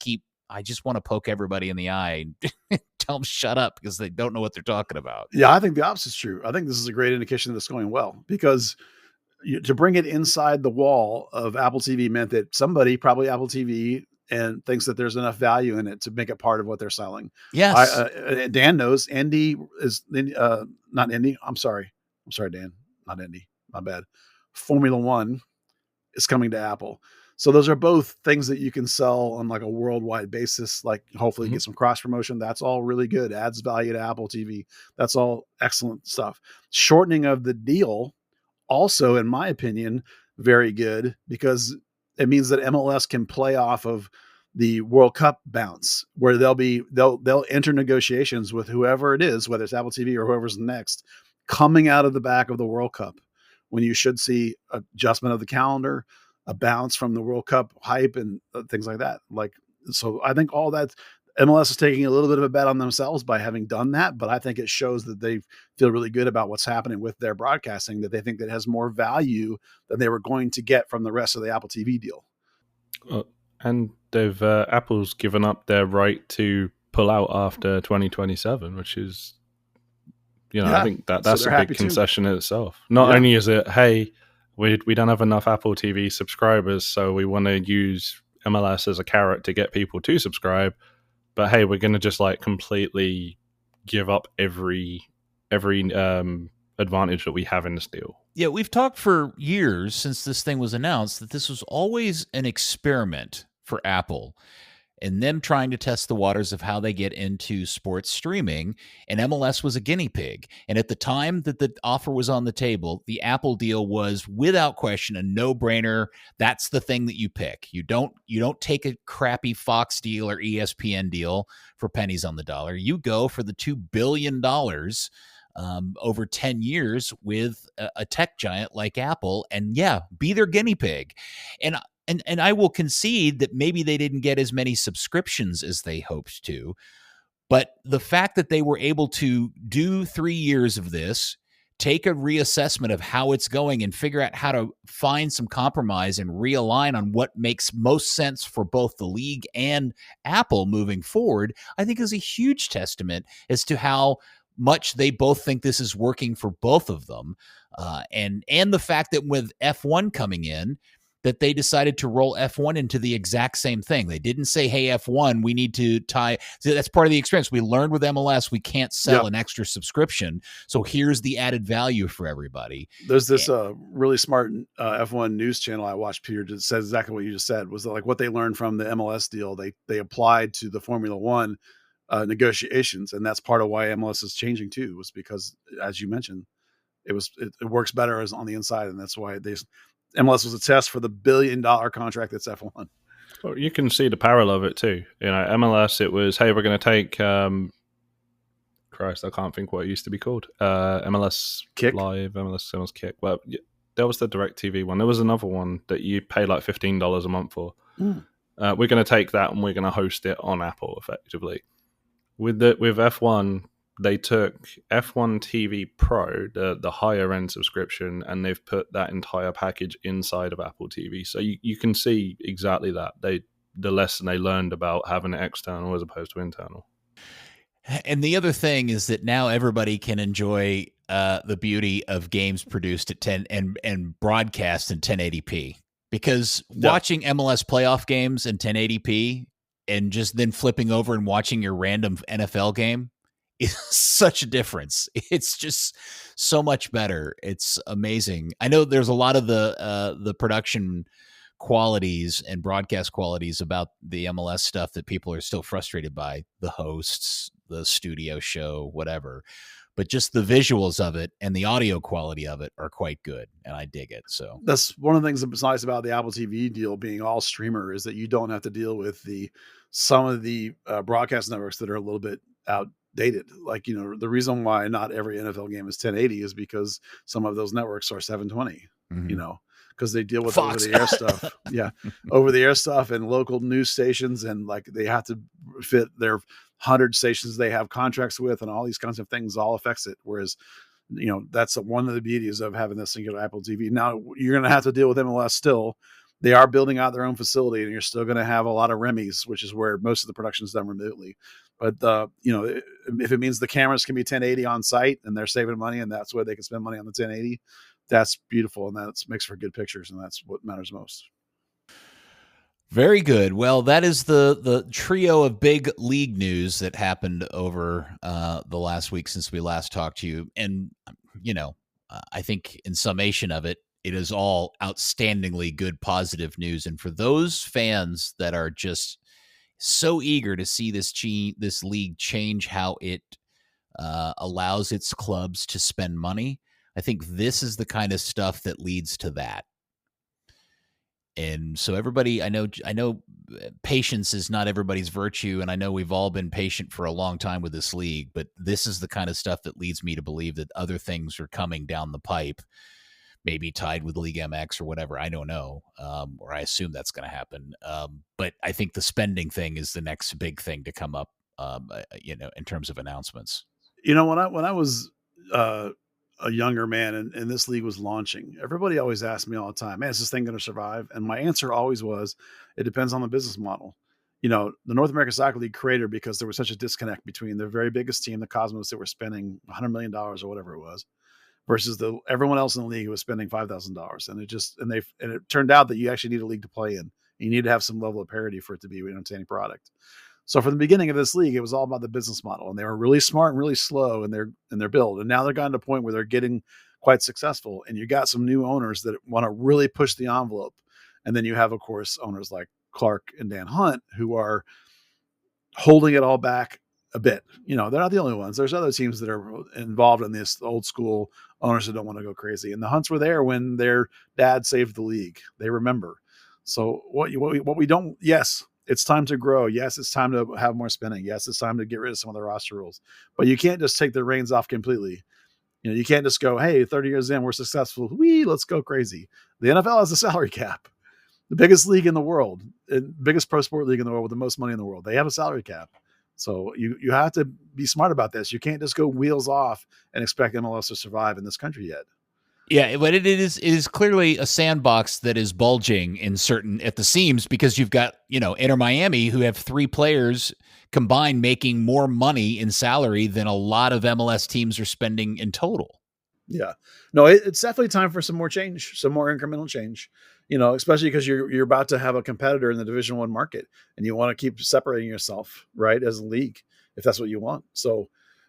want to poke everybody in the eye and tell them shut up, because they don't know what they're talking about. Yeah, I think the opposite is true. I think this is a great indication that it's going well, because to bring it inside the wall of Apple TV meant that somebody, probably Apple TV, and thinks that there's enough value in it to make it part of what they're selling. Yes. Dan knows Indy is not Indy. I'm sorry, Dan, not Indy. My bad. Formula One is coming to Apple. So those are both things that you can sell on like a worldwide basis. Like hopefully get some cross promotion. That's all really good. Adds value to Apple TV. That's all excellent stuff. Shortening of the deal, also, in my opinion, very good, because it means that MLS can play off of the World Cup bounce, where they'll enter negotiations with whoever it is, whether it's Apple TV or whoever's next, coming out of the back of the World Cup, when you should see adjustment of the calendar, a bounce from the World Cup hype, and things like that. So I think all that, MLS is taking a little bit of a bet on themselves by having done that, but I think it shows that they feel really good about what's happening with their broadcasting, that they think that has more value than they were going to get from the rest of the Apple TV deal. And they've Apple's given up their right to pull out after 2027, which is, I think that's a big concession in itself. Not only is it, hey, we don't have enough Apple TV subscribers, so we want to use MLS as a carrot to get people to subscribe, but hey, we're going to just like completely give up every advantage that we have in this deal. Yeah, we've talked for years since this thing was announced that this was always an experiment for Apple and them trying to test the waters of how they get into sports streaming, and MLS was a guinea pig. And at the time that the offer was on the table, the Apple deal was without question a no-brainer. That's the thing that you pick. You don't take a crappy Fox deal or ESPN deal for pennies on the dollar. You go for the $2 billion over 10 years with a tech giant like Apple, and be their guinea pig. And I will concede that maybe they didn't get as many subscriptions as they hoped to, but the fact that they were able to do 3 years of this, take a reassessment of how it's going and figure out how to find some compromise and realign on what makes most sense for both the league and Apple moving forward, I think is a huge testament as to how much they both think this is working for both of them. And the fact that with F1 coming in, that they decided to roll F1 into the exact same thing. They didn't say, hey, F1, we need to tie. So that's part of the experience. We learned with MLS, we can't sell an extra subscription. So here's the added value for everybody. There's this really smart F1 news channel I watched, Peter, that says exactly what you just said, was that, like, what they learned from the MLS deal, they applied to the Formula One negotiations. And that's part of why MLS is changing too, was because, as you mentioned, it works better as on the inside. And that's why MLS was a test for the $1 billion contract that's F1. Well, you can see the parallel of it too. MLS, it was, hey, we're going to take, Christ, I can't think what it used to be called. MLS Kick? Live, MLS Kick. Well, there was the DirecTV one. There was another one that you pay like $15 a month for. We're going to take that and we're going to host it on Apple effectively. With F1, they took F1 TV Pro, the higher end subscription, and they've put that entire package inside of Apple TV. So you can see exactly that. The lesson they learned about having it external as opposed to internal. And the other thing is that now everybody can enjoy the beauty of games produced at 10 and broadcast in 1080p. Because watching MLS playoff games in 1080p and just then flipping over and watching your random NFL game is such a difference. It's just so much better. It's amazing. I know there's a lot of the production qualities and broadcast qualities about the MLS stuff that people are still frustrated by, the hosts, the studio show, whatever. But just the visuals of it and the audio quality of it are quite good, and I dig it. So that's one of the things that's nice about the Apple TV deal being all streamer, is that you don't have to deal with some of the broadcast networks that are a little bit outdated. Like, the reason why not every NFL game is 1080 is because some of those networks are 720. Because they deal with Fox. over-the-air stuff. Yeah, over-the-air stuff and local news stations, and like they have to fit their 100 stations they have contracts with, and all these kinds of things all affects it. Whereas, that's one of the beauties of having this singular Apple TV. Now you're going to have to deal with MLS still. They are building out their own facility, and you're still going to have a lot of Remy's, which is where most of the production is done remotely. But if it means the cameras can be 1080 on site and they're saving money, and that's where they can spend money on the 1080, that's beautiful, and that makes for good pictures, and that's what matters most. Very good. Well, that is the trio of big league news that happened over the last week since we last talked to you. And, I think in summation of it, it is all outstandingly good, positive news. And for those fans that are just so eager to see this league change how it allows its clubs to spend money, I think this is the kind of stuff that leads to that. And so everybody, I know patience is not everybody's virtue, and I know we've all been patient for a long time with this league, but this is the kind of stuff that leads me to believe that other things are coming down the pipe. maybe tied with League MX or whatever. I don't know, or I assume that's going to happen. But I think the spending thing is the next big thing to come up, in terms of announcements. When I was a younger man and this league was launching, everybody always asked me all the time, man, is this thing going to survive? And my answer always was, it depends on the business model. The North American Soccer League created because there was such a disconnect between the very biggest team, the Cosmos, that were spending $100 million or whatever it was, versus everyone else in the league who was spending $5,000. And it turned out that you actually need a league to play in. You need to have some level of parity for it to be an entertaining product. So from the beginning of this league, it was all about the business model, and they were really smart and really slow in their build. And now they're gotten to a point where they're getting quite successful. And you got some new owners that want to really push the envelope. And then you have, of course, owners like Clark and Dan Hunt, who are holding it all back a bit. They're not the only ones. There's other teams that are involved in this old school owners that don't want to go crazy. And the Hunts were there when their dad saved the league. They remember. So what we don't, yes, it's time to grow. Yes, it's time to have more spending. Yes, it's time to get rid of some of the roster rules. But you can't just take the reins off completely. You can't just go, hey, 30 years in, we're successful. Let's go crazy. The NFL has a salary cap. The biggest league in the world, biggest pro sport league in the world with the most money in the world. They have a salary cap. So you have to be smart about this. You can't just go wheels off and expect MLS to survive in this country yet. Yeah, but it is clearly a sandbox that is bulging at the seams, because you've got, Inter Miami, who have 3 players combined making more money in salary than a lot of MLS teams are spending in total. Yeah, no, it's definitely time for some more change, some more incremental change, especially because you're about to have a competitor in the Division I market, and you want to keep separating yourself, right, as a league, if that's what you want. So,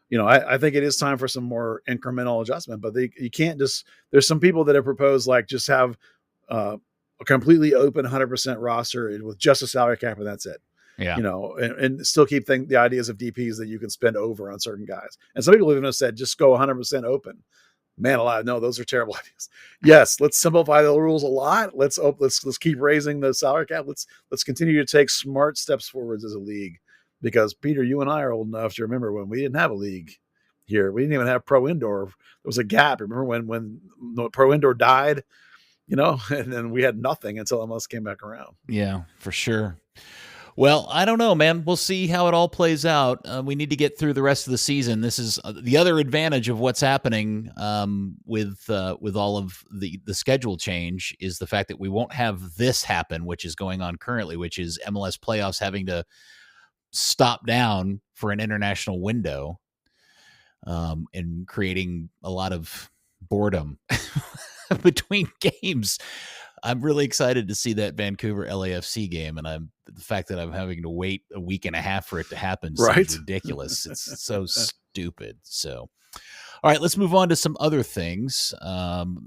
I think it is time for some more incremental adjustment, but you can't there's some people that have proposed, like, just have a completely open 100% roster with just a salary cap, and that's it. Yeah. And still keep the ideas of DPs that you can spend over on certain guys. And some people even have said, just go 100% open. Man alive, no, those are terrible ideas. Yes, let's simplify the rules a lot. Let's keep raising the salary cap. Let's continue to take smart steps forwards as a league. Because, Peter, you and I are old enough to remember when we didn't have a league here. We didn't even have Pro Indoor. There was a gap. Remember when Pro Indoor died, and then we had nothing until MLS came back around. Yeah, for sure. Well, I don't know, man. We'll see how it all plays out. We need to get through the rest of the season. This is the other advantage of what's happening with all of the schedule change, is the fact that we won't have this happen, which is going on currently, which is MLS playoffs having to stop down for an international window, and creating a lot of boredom between games. I'm really excited to see that Vancouver LAFC game, and the fact that I'm having to wait a week and a half for it to happen seems ridiculous. It's so stupid. So, all right, let's move on to some other things.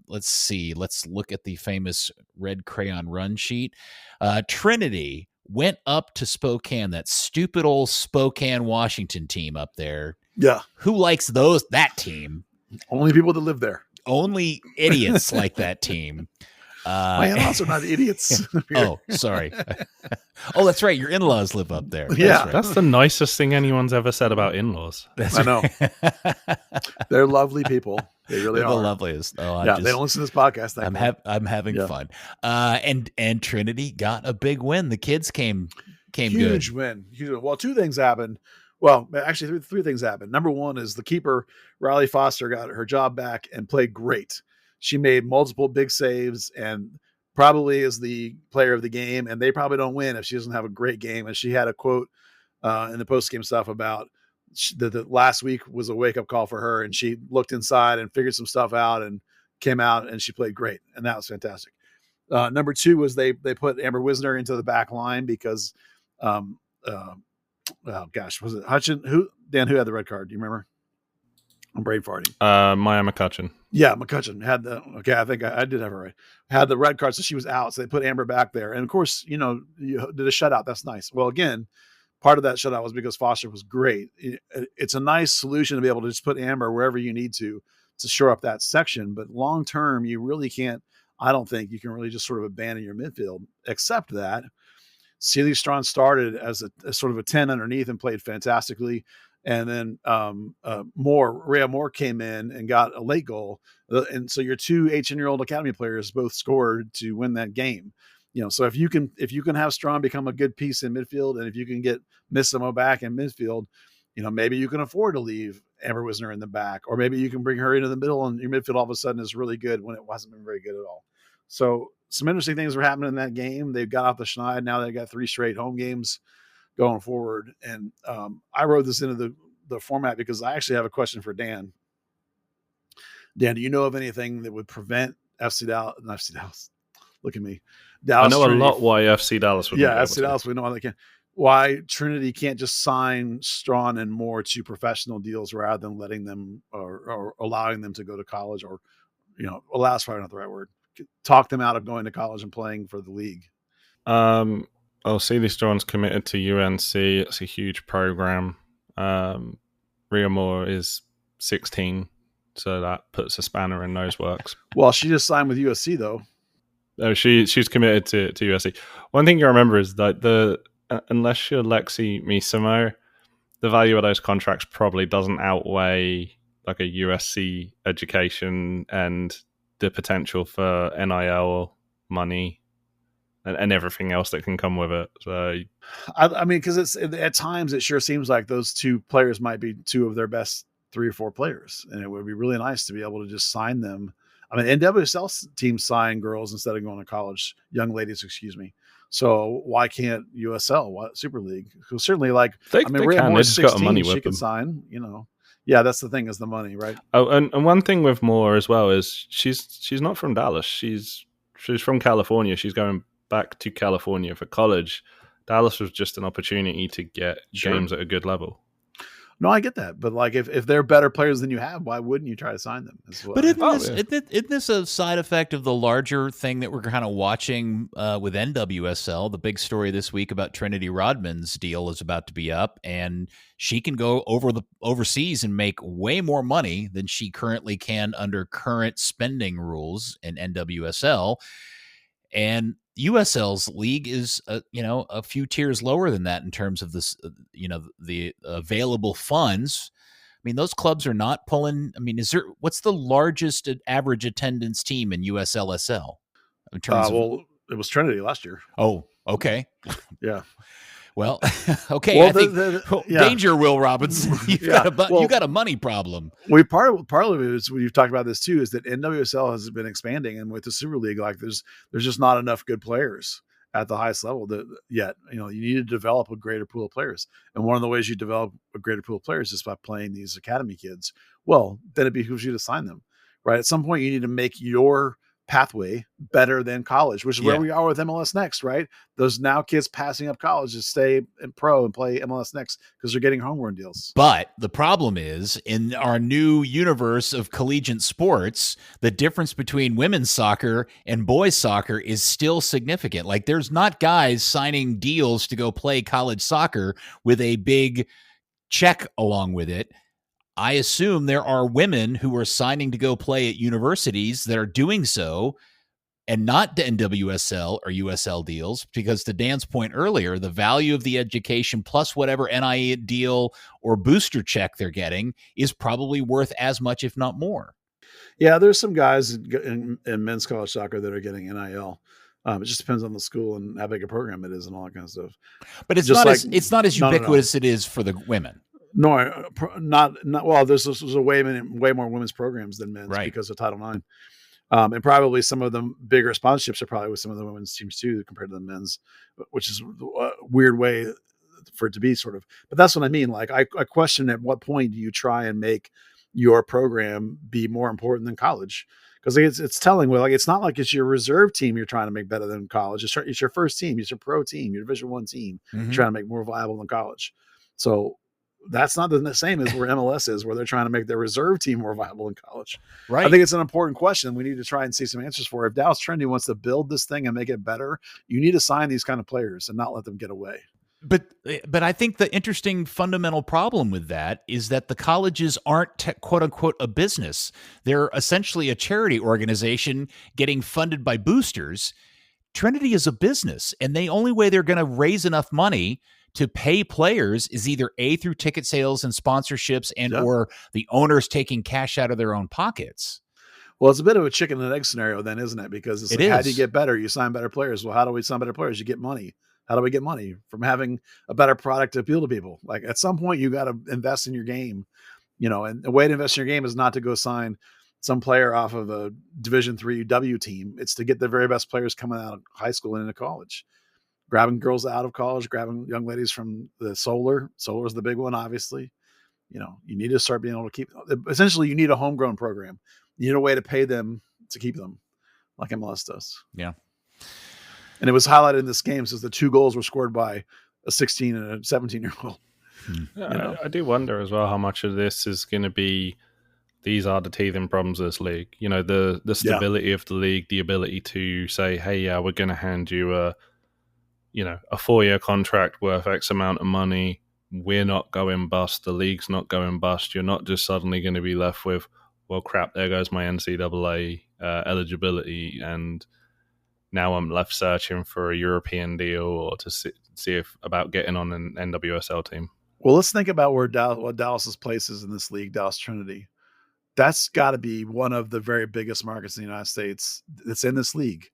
Let's see. Let's look at the famous red crayon run sheet. Trinity went up to Spokane, that stupid old Spokane, Washington team up there. Yeah. Who likes that team? Only people that live there. Only idiots like that team. My in-laws are not idiots. Oh, sorry. Oh, that's right. Your in-laws live up there. Yeah. That's the nicest thing anyone's ever said about in-laws. I know. They're lovely people. They really are the loveliest. Oh, they don't listen to this podcast. I'm having fun. And Trinity got a big win. The kids came huge good. Win. Well, 2 things happened. Well, actually, 3 things happened. Number 1 is the keeper, Riley Foster, got her job back and played great. She made multiple big saves and probably is the player of the game. And they probably don't win if she doesn't have a great game. And she had a quote in the post-game stuff about the last week was a wake-up call for her. And she looked inside and figured some stuff out and came out, and she played great. And that was fantastic. Number 2 was they put Amber Wisner into the back line because, was it Hutchin? Who had the red card? Do you remember? I'm brain farting. Maya McCutcheon. Yeah, McCutcheon had I think I did have her right. Had the red card, so she was out. So they put Amber back there. And of course, you did a shutout. That's nice. Well, again, part of that shutout was because Foster was great. It's a nice solution to be able to just put Amber wherever you need to shore up that section. But long term, you really can't. I don't think you can really just sort of abandon your midfield, except that Celie Straughn started as a sort of a 10 underneath and played fantastically. And then Rhea Moore came in and got a late goal. And so your 2 18-year-old academy players both scored to win that game. So if you can have Strawn become a good piece in midfield, and if you can get Missimo back in midfield, maybe you can afford to leave Amber Wisner in the back, or maybe you can bring her into the middle, and your midfield all of a sudden is really good when it hasn't been very good at all. So some interesting things were happening in that game. They've got off the schneid. Now they've got 3 straight home games going forward. And I wrote this into the format because I actually have a question for Dan. Dan, do you know of anything that would prevent FC Dallas? Look at me. Dallas I know Trinity, a lot why FC Dallas would. Yeah, FC Dallas. We know why they can. Why Trinity can't just sign Strawn and Moore to professional deals rather than letting them or allowing them to go to college, or allow is probably not the right word. Talk them out of going to college and playing for the league. CD Strawn's committed to UNC. It's a huge program. Rhea Moore is 16, so that puts a spanner in those works. Well, she just signed with USC though. Oh, she's committed to USC. One thing you remember is that unless you're Lexi Misimo, the value of those contracts probably doesn't outweigh like a USC education and the potential for NIL money and everything else that can come with it. So, I mean, because at times it sure seems like those 2 players might be 2 of their best 3 or 4 players, and it would be really nice to be able to just sign them. I mean, NWSL teams sign girls instead of going to college, young ladies, excuse me. So why can't USL, Super League? Because certainly, Rhea Moore's 16, she can sign. Yeah, that's the thing, is the money, right? Oh, and one thing with Moore as well is she's not from Dallas. She's from California. She's going back to California for college. Dallas was just an opportunity to get games at a good level. No, I get that, but if they're better players than you have, why wouldn't you try to sign them? But isn't this a side effect of the larger thing that we're kind of watching with NWSL? The big story this week about Trinity Rodman's deal is about to be up, and she can go overseas and make way more money than she currently can under current spending rules in NWSL. And USL's league is, a few tiers lower than that in terms of this, the available funds. I mean, those clubs are not pulling. I mean, what's the largest average attendance team in USLSL? In terms it was Trinity last year. Oh, okay. Yeah. Well, okay. Well, I think danger, Will Robinson. You got a money problem. Part of it is, when you've talked about this too, is that NWSL has been expanding, and with the Super League, there's just not enough good players at the highest level yet. You need to develop a greater pool of players, and one of the ways you develop a greater pool of players is by playing these academy kids. Well, then it behooves you to sign them, right? At some point, you need to make your pathway better than college, which is where we are with MLS Next, right? Those now kids passing up college to stay in pro and play MLS Next because they're getting homegrown deals. But the problem is, in our new universe of collegiate sports, the difference between women's soccer and boys soccer is still significant. Like, there's not guys signing deals to go play college soccer with a big check along with it. I assume there are women who are signing to go play at universities that are doing so, and not the NWSL or USL deals, because to Dan's point earlier, the value of the education plus whatever NIL deal or booster check they're getting is probably worth as much, if not more. Yeah, there's some guys in men's college soccer that are getting NIL. It just depends on the school and how big a program it is and all that kind of stuff. But it's not as ubiquitous it is for the women. No, not well. This was way more women's programs than men's, right, because of Title IX, and probably some of the bigger sponsorships are probably with some of the women's teams too, compared to the men's, which is a weird way for it to be, sort of. But that's what I mean. Like, I question, at what point do you try and make your program be more important than college? Because it's telling. Well, it's not like it's your reserve team you're trying to make better than college. It's your first team. It's your pro team, your Division I team. Mm-hmm. You're trying to make more viable than college. So that's not the same as where MLS is, where they're trying to make their reserve team more viable in college. Right. I think it's an important question. We need to try and see some answers for. If Dallas Trinity wants to build this thing and make it better, you need to sign these kind of players and not let them get away. But I think the interesting fundamental problem with that is that the colleges aren't quote unquote a business. They're essentially a charity organization getting funded by boosters. Trinity is a business, and the only way they're going to raise enough money to pay players is either A, through ticket sales and sponsorships and Yeah. or the owners taking cash out of their own pockets. Well, it's a bit of a chicken and egg scenario then, isn't it? Because it's It like, how is. do you get better? You sign better players. Well, how do we sign better players? You get money. How do we get money? From having a better product to appeal to people. Like at some point, you got to invest in your game, and the way to invest in your game is not to go sign some player off of a Division III W team. It's to get the very best players coming out of high school and into college. Grabbing girls out of college, grabbing young ladies from the Solar. Solar is the big one, obviously. You need to start being able to keep. Essentially, you need a homegrown program. You need a way to pay them to keep them, like MLS does. Yeah. And it was highlighted in this game since the 2 goals were scored by a 16 and a 17-year-old. I do wonder as well how much of this is going to be, these are the teething problems of this league. The stability of the league, the ability to say, hey, yeah, we're going to hand you a 4-year contract worth X amount of money. We're not going bust. The league's not going bust. You're not just suddenly going to be left with, well, crap, there goes my NCAA eligibility, and now I'm left searching for a European deal or to see if about getting on an NWSL team. Well, let's think about what Dallas's place is in this league, Dallas Trinity. That's got to be one of the very biggest markets in the United States that's in this league.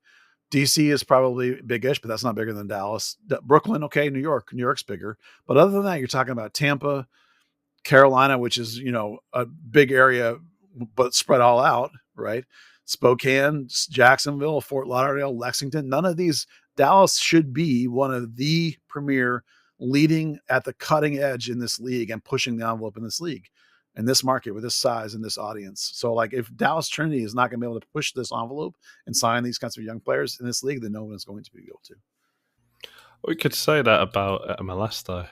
DC is probably big-ish, but that's not bigger than Dallas. Brooklyn, okay, New York's bigger. But other than that, you're talking about Tampa, Carolina, which is, a big area, but spread all out, right? Spokane, Jacksonville, Fort Lauderdale, Lexington. None of these. Dallas should be one of the premier, leading at the cutting edge in this league and pushing the envelope in this league, in this market with this size and this audience. So like if Dallas Trinity is not going to be able to push this envelope and sign these kinds of young players in this league, then no one is going to be able to. We could say that about MLS though.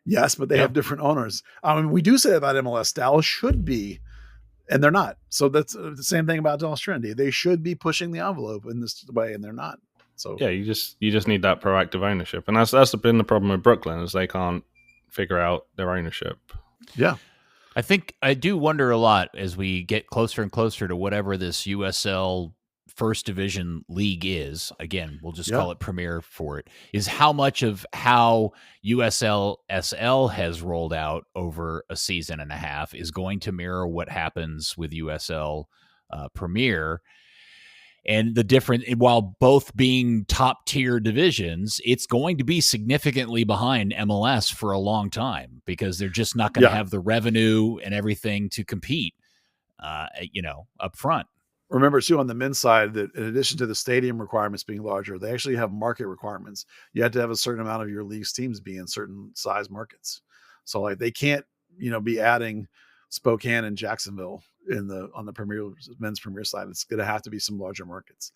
Yes, but they have different owners. We do say that about MLS. Dallas should be, and they're not. So that's the same thing about Dallas Trinity. They should be pushing the envelope in this way, and they're not. So yeah, you just need that proactive ownership, and that's been the problem with Brooklyn, is they can't figure out their ownership. Yeah, I do wonder a lot as we get closer and closer to whatever this USL First Division League is. Again, we'll just call it Premier for it. Is how much of how USL-SL has rolled out over a season and a half is going to mirror what happens with USL Premier. And the difference, while both being top tier divisions, it's going to be significantly behind MLS for a long time because they're just not going to have the revenue and everything to compete, up front. Remember, too, on the men's side, that in addition to the stadium requirements being larger, they actually have market requirements. You have to have a certain amount of your league's teams be in certain size markets. So, like, they can't, be adding Spokane and Jacksonville on the men's premier side. It's going to have to be some larger markets.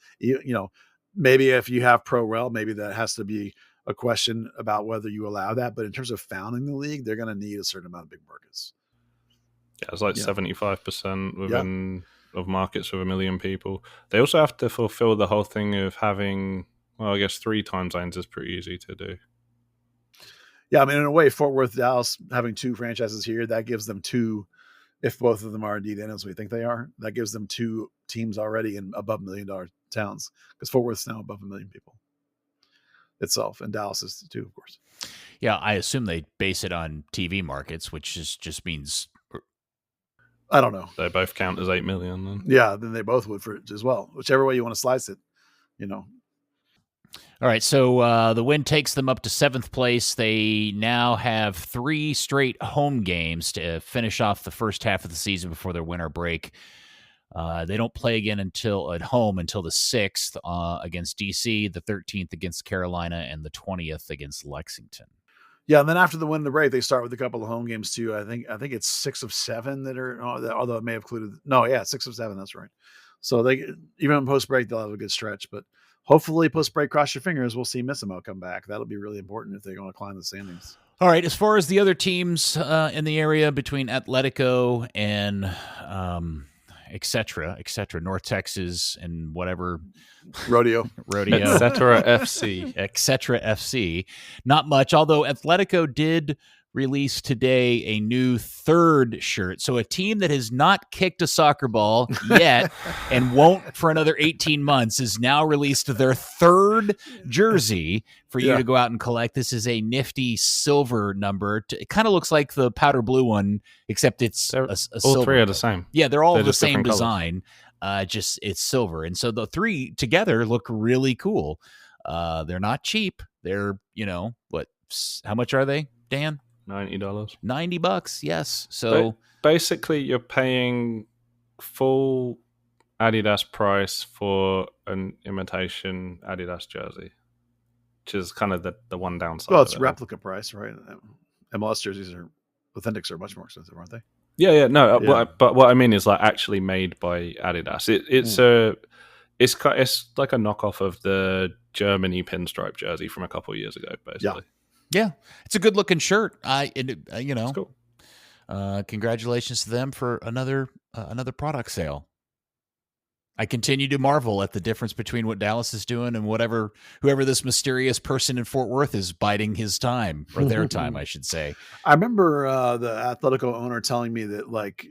Maybe if you have pro rel, maybe that has to be a question about whether you allow that. But in terms of founding the league, they're going to need a certain amount of big markets. Yeah, it's like 75% within of markets with 1 million people. They also have to fulfill the whole thing of having, well, I guess 3 time zones is pretty easy to do. Yeah, in a way, Fort Worth, Dallas having 2 franchises here, that gives them 2, if both of them are indeed in as we think they are, that gives them 2 teams already in above $1 million towns, because Fort Worth's now above 1 million people itself, and Dallas is too, of course. Yeah, I assume they base it on TV markets, which just means... I don't know. They both count as 8 million. Then. Yeah, then they both would for it as well. Whichever way you want to slice it, All right, so the win takes them up to 7th place. They now have 3 straight home games to finish off the first half of the season before their winter break. They don't play again at home until the 6th against DC, the 13th against Carolina, and the 20th against Lexington. Yeah, and then after the win of the break, they start with a couple of home games too. I think it's 6 of 7 that are, although it may have included 6 of 7. That's right. So they, even post break, they'll have a good stretch. But hopefully, post break, cross your fingers, we'll see Missimo come back. That'll be really important if they're going to climb the standings. All right. As far as the other teams in the area between Atletico and et cetera, North Texas and whatever. Rodeo. etc. FC. etc. FC. Not much, although Atletico did released today a new third shirt. So a team that has not kicked a soccer ball yet and won't for another 18 months is now released their third jersey for you to go out and collect. This is a nifty silver number. It kind of looks like the powder blue one, except it's a all silver. three are the same. Yeah, they're all the just same different colors. design. Just it's silver. And so the three together look really cool. They're not cheap. They're, how much are they, Dan? $90. $90. Yes. So basically you're paying full Adidas price for an imitation Adidas jersey, which is kind of the one downside. Well, it's replica price, right? MLS jerseys authentics are much more expensive, aren't they? Yeah. No, but what I mean is like actually made by Adidas. It's like a knockoff of the Germany pinstripe jersey from a couple of years ago, basically. Yeah, it's a good looking shirt. It's cool. Congratulations to them for another product sale. I continue to marvel at the difference between what Dallas is doing and whoever this mysterious person in Fort Worth is biding his time, or their time, I should say. I remember the Atletico owner telling me that, like,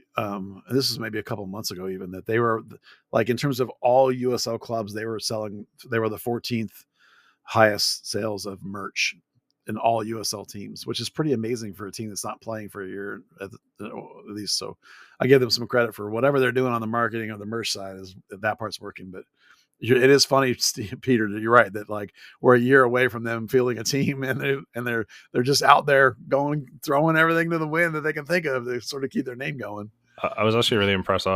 this was maybe a couple months ago even, that they were, like, in terms of all USL clubs, they were the 14th highest sales of merch in all USL teams, which is pretty amazing for a team that's not playing for a year at least. So I give them some credit for whatever they're doing on the marketing or the merch side, is that part's working. But it is funny, Peter, that you're right, that like we're a year away from them fielding a team and they're just out there throwing everything to the wind that they can think of to sort of keep their name going. I was actually really impressed.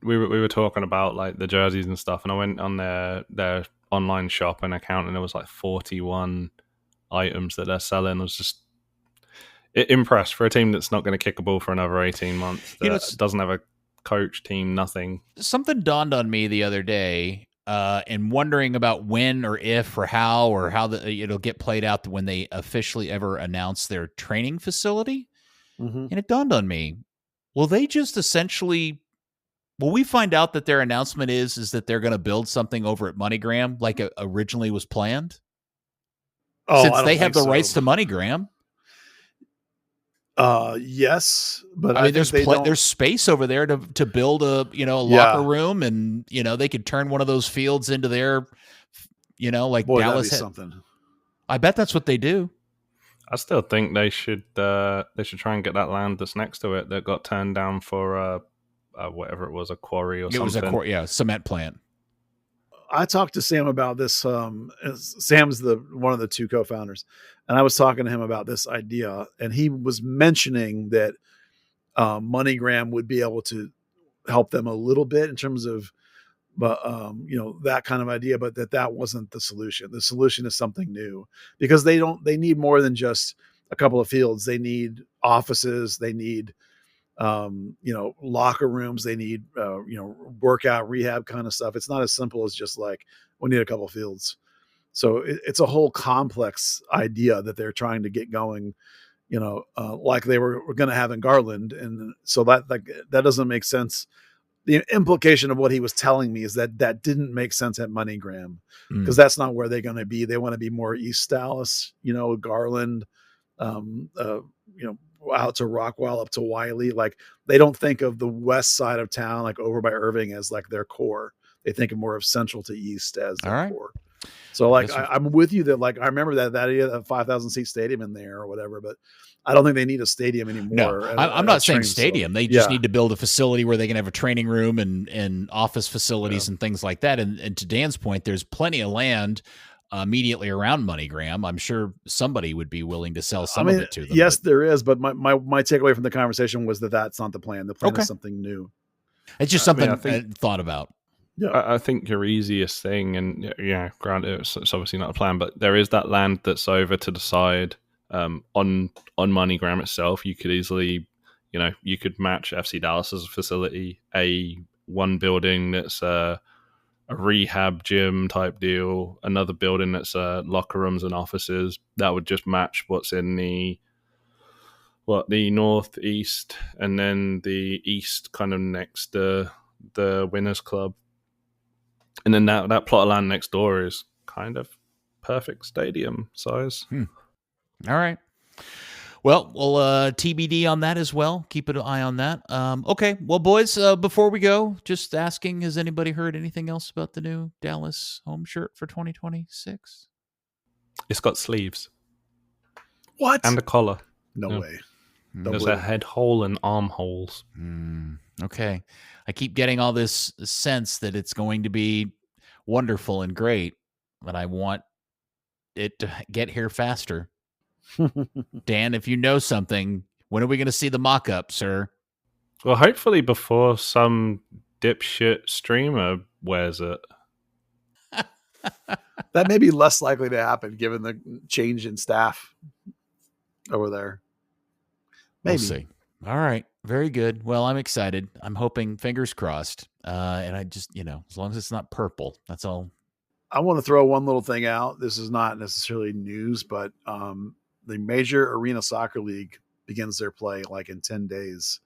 We were talking about like the jerseys and stuff, and I went on their online shop and account, and there was like 41 items that they're selling. I was just impressed for a team that's not going to kick a ball for another 18 months, that doesn't have a coach, team, nothing. Something dawned on me the other day, and wondering about when or if or how it'll get played out when they officially ever announce their training facility. And it dawned on me, will they just essentially, will we find out that their announcement is that they're going to build something over at MoneyGram like it originally was planned? Since they have the rights to MoneyGram. Yes, but I mean, there's space over there to build a locker room, and they could turn one of those fields into their, like Dallas had something. I bet that's what they do. I still think they should try and get that land that's next to it that got turned down for whatever it was, a quarry or something. It was a cement plant. I talked to Sam about this. Sam's one of the two co-founders, and I was talking to him about this idea, and he was mentioning that MoneyGram would be able to help them a little bit in terms of, that kind of idea, but that wasn't the solution. The solution is something new, because they need more than just a couple of fields. They need offices. They need locker rooms, they need, workout, rehab kind of stuff. It's not as simple as just like, we need a couple fields. So it's a whole complex idea that they're trying to get going, like they were going to have in Garland. And so that doesn't make sense. The implication of what he was telling me is that didn't make sense at MoneyGram, because that's not where they're going to be. They want to be more East Dallas, Garland, out to Rockwell, up to Wiley. Like, they don't think of the west side of town, like over by Irving, as like their core. They think of more of central to east as their core. So like, I'm with you that, like, I remember that idea of 5,000 seat stadium in there or whatever, but I don't think they need a stadium anymore. No, I'm not saying stadium. They just need to build a facility where they can have a training room and office facilities and things like that. And to Dan's point, there's plenty of land immediately around MoneyGram. I'm sure somebody would be willing to sell some of it to them. Yes, there is. But my takeaway from the conversation was that that's not the plan. The plan is something new. It's just something I thought about. Yeah. I think your easiest thing, and granted, it's obviously not a plan, but there is that land that's over to the side on MoneyGram itself. You could easily, you could match FC Dallas's facility, one building that's a rehab gym type deal, another building that's locker rooms and offices. That would just match what's in the northeast, and then the east kind of next to the Winners Club. And then that plot of land next door is kind of perfect stadium size. All right. Well, we'll TBD on that as well. Keep an eye on that. Okay. Well, boys, before we go, just asking, has anybody heard anything else about the new Dallas home shirt for 2026? It's got sleeves. What? And a collar. No way. There's a head hole and armholes. Okay. I keep getting all this sense that it's going to be wonderful and great, but I want it to get here faster. Dan, if you know something, when are we going to see the mock-up, sir? Well, hopefully before some dipshit streamer wears it. That may be less likely to happen given the change in staff over there. Maybe. We'll see. All right. Very good. Well, I'm excited. I'm hoping, fingers crossed. And I just, as long as it's not purple, that's all. I want to throw one little thing out. This is not necessarily news, but the Major Arena Soccer League begins their play like in 10 days.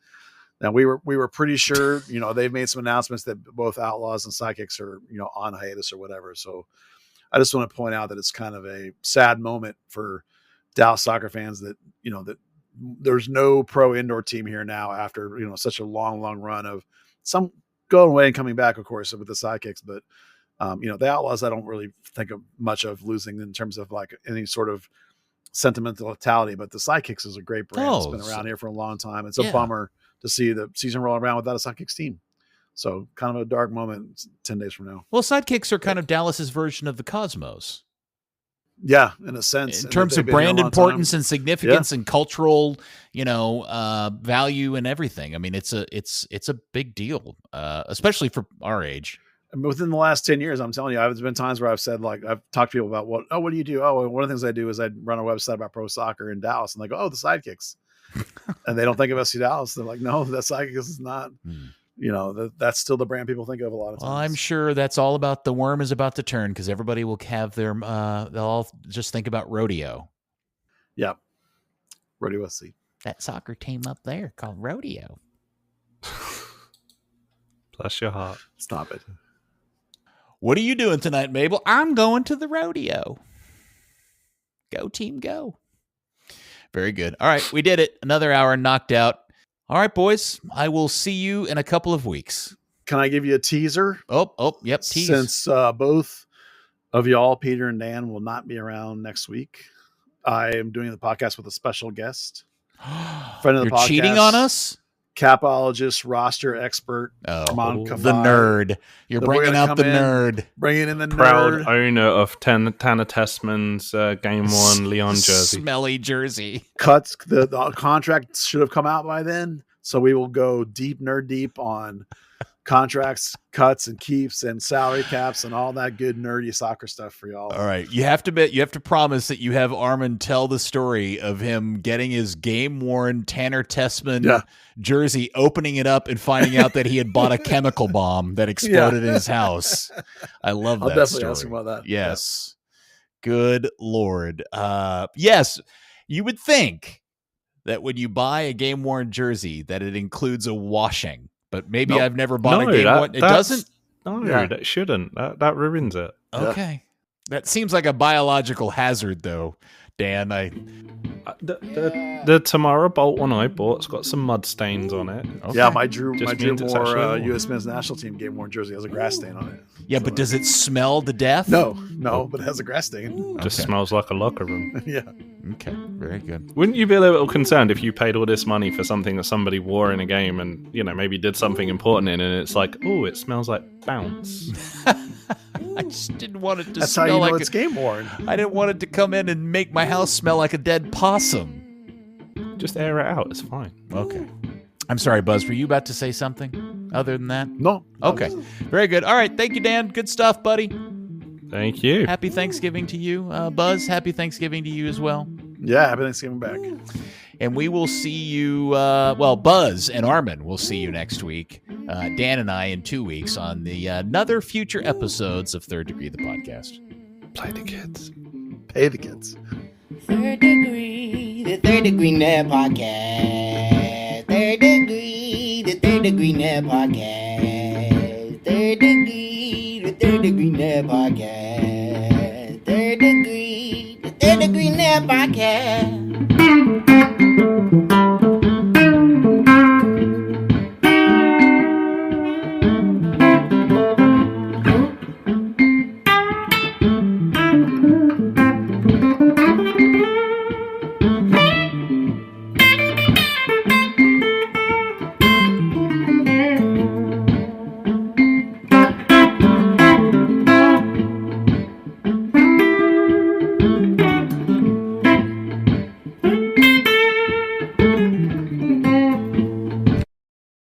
Now we were pretty sure, they've made some announcements that both Outlaws and Sidekicks are, on hiatus or whatever. So I just want to point out that it's kind of a sad moment for Dallas soccer fans that, that there's no pro indoor team here now after, such a long run of some going away and coming back, of course, with the Sidekicks. But, the Outlaws, I don't really think of much of losing in terms of like any sort of sentimentality, but the Sidekicks is a great brand. It's been around here for a long time. It's a bummer to see the season roll around without a Sidekicks team. So kind of a dark moment 10 days from now. Well, Sidekicks are kind of Dallas's version of the Cosmos. Yeah, in a sense. In terms of brand importance and significance and cultural, value and everything. I mean, it's a big deal, especially for our age. I mean, within the last 10 years, I'm telling you, there's been times where I've said, like, I've talked to people about what do you do? Oh, one of the things I do is I run a website about pro soccer in Dallas. And they go, oh, the Sidekicks. And they don't think of SC Dallas. They're like, no, that Sidekicks is not, that's still the brand people think of a lot of times. Well, I'm sure that's all about the worm is about to turn because everybody will have their, they'll all just think about Rodeo. Yep. Rodeo SC. That soccer team up there called Rodeo. Bless your heart. Stop it. What are you doing tonight, Mabel? I'm going to the rodeo. Go team, go. Very good. All right, we did it. Another hour knocked out. All right, boys. I will see you in a couple of weeks. Can I give you a teaser? Yep. Tease. Since both of y'all, Peter and Dan, will not be around next week, I am doing the podcast with a special guest. Friend of the podcast. You're cheating on us? Capologist, roster expert, the nerd. You're bringing out the nerd. Bringing in the proud nerd. owner of Tanner Tessman's Game 1 Leon jersey. Smelly jersey. Cuts. The contract should have come out by then. So we will go nerd deep on contracts, cuts, and keeps, and salary caps, and all that good nerdy soccer stuff for y'all. All right, you have to promise that you have Armin tell the story of him getting his game-worn Tanner Tessman jersey, opening it up, and finding out that he had bought a chemical bomb that exploded in his house. I love that I'll definitely story. ask him about that. Yes. Good Lord. Yes, you would think that when you buy a game-worn jersey that it includes a washing. But maybe I've never bought a game one. It doesn't? No, that shouldn't. That ruins it. Okay. That seems like a biological hazard, though, Dan. The Tamara Bolt one I bought's got some mud stains on it. Okay. Yeah, my Drew Moore U.S. men's national team game worn jersey has a grass stain on it. Yeah, but does it smell to death? No, but it has a grass stain. Just smells like a locker room. Yeah. Okay, very good. Wouldn't you be a little concerned if you paid all this money for something that somebody wore in a game and, maybe did something important in it and it's like, oh, it smells like bounce? I just didn't want it to That's smell how you know like it's game worn. I didn't want it to come in and make my house smell like a dead possum. Just air it out. It's fine. Okay. I'm sorry, Buzz. Were you about to say something other than that? No. Okay. Very good. All right. Thank you, Dan. Good stuff, buddy. Thank you. Happy Thanksgiving to you. Buzz, happy Thanksgiving to you as well. Yeah, happy Thanksgiving back. And we will see you, Buzz and Armin will see you next week. Dan and I in 2 weeks on the another future episodes of Third Degree, the podcast. Play the kids. Pay the kids. Third Degree, the Third Degree Net Podcast. Third Degree, the Third Degree Net Podcast. Third Degree, the Third Degree Net Podcast. Third Degree, the Third Degree Net Podcast. Bye.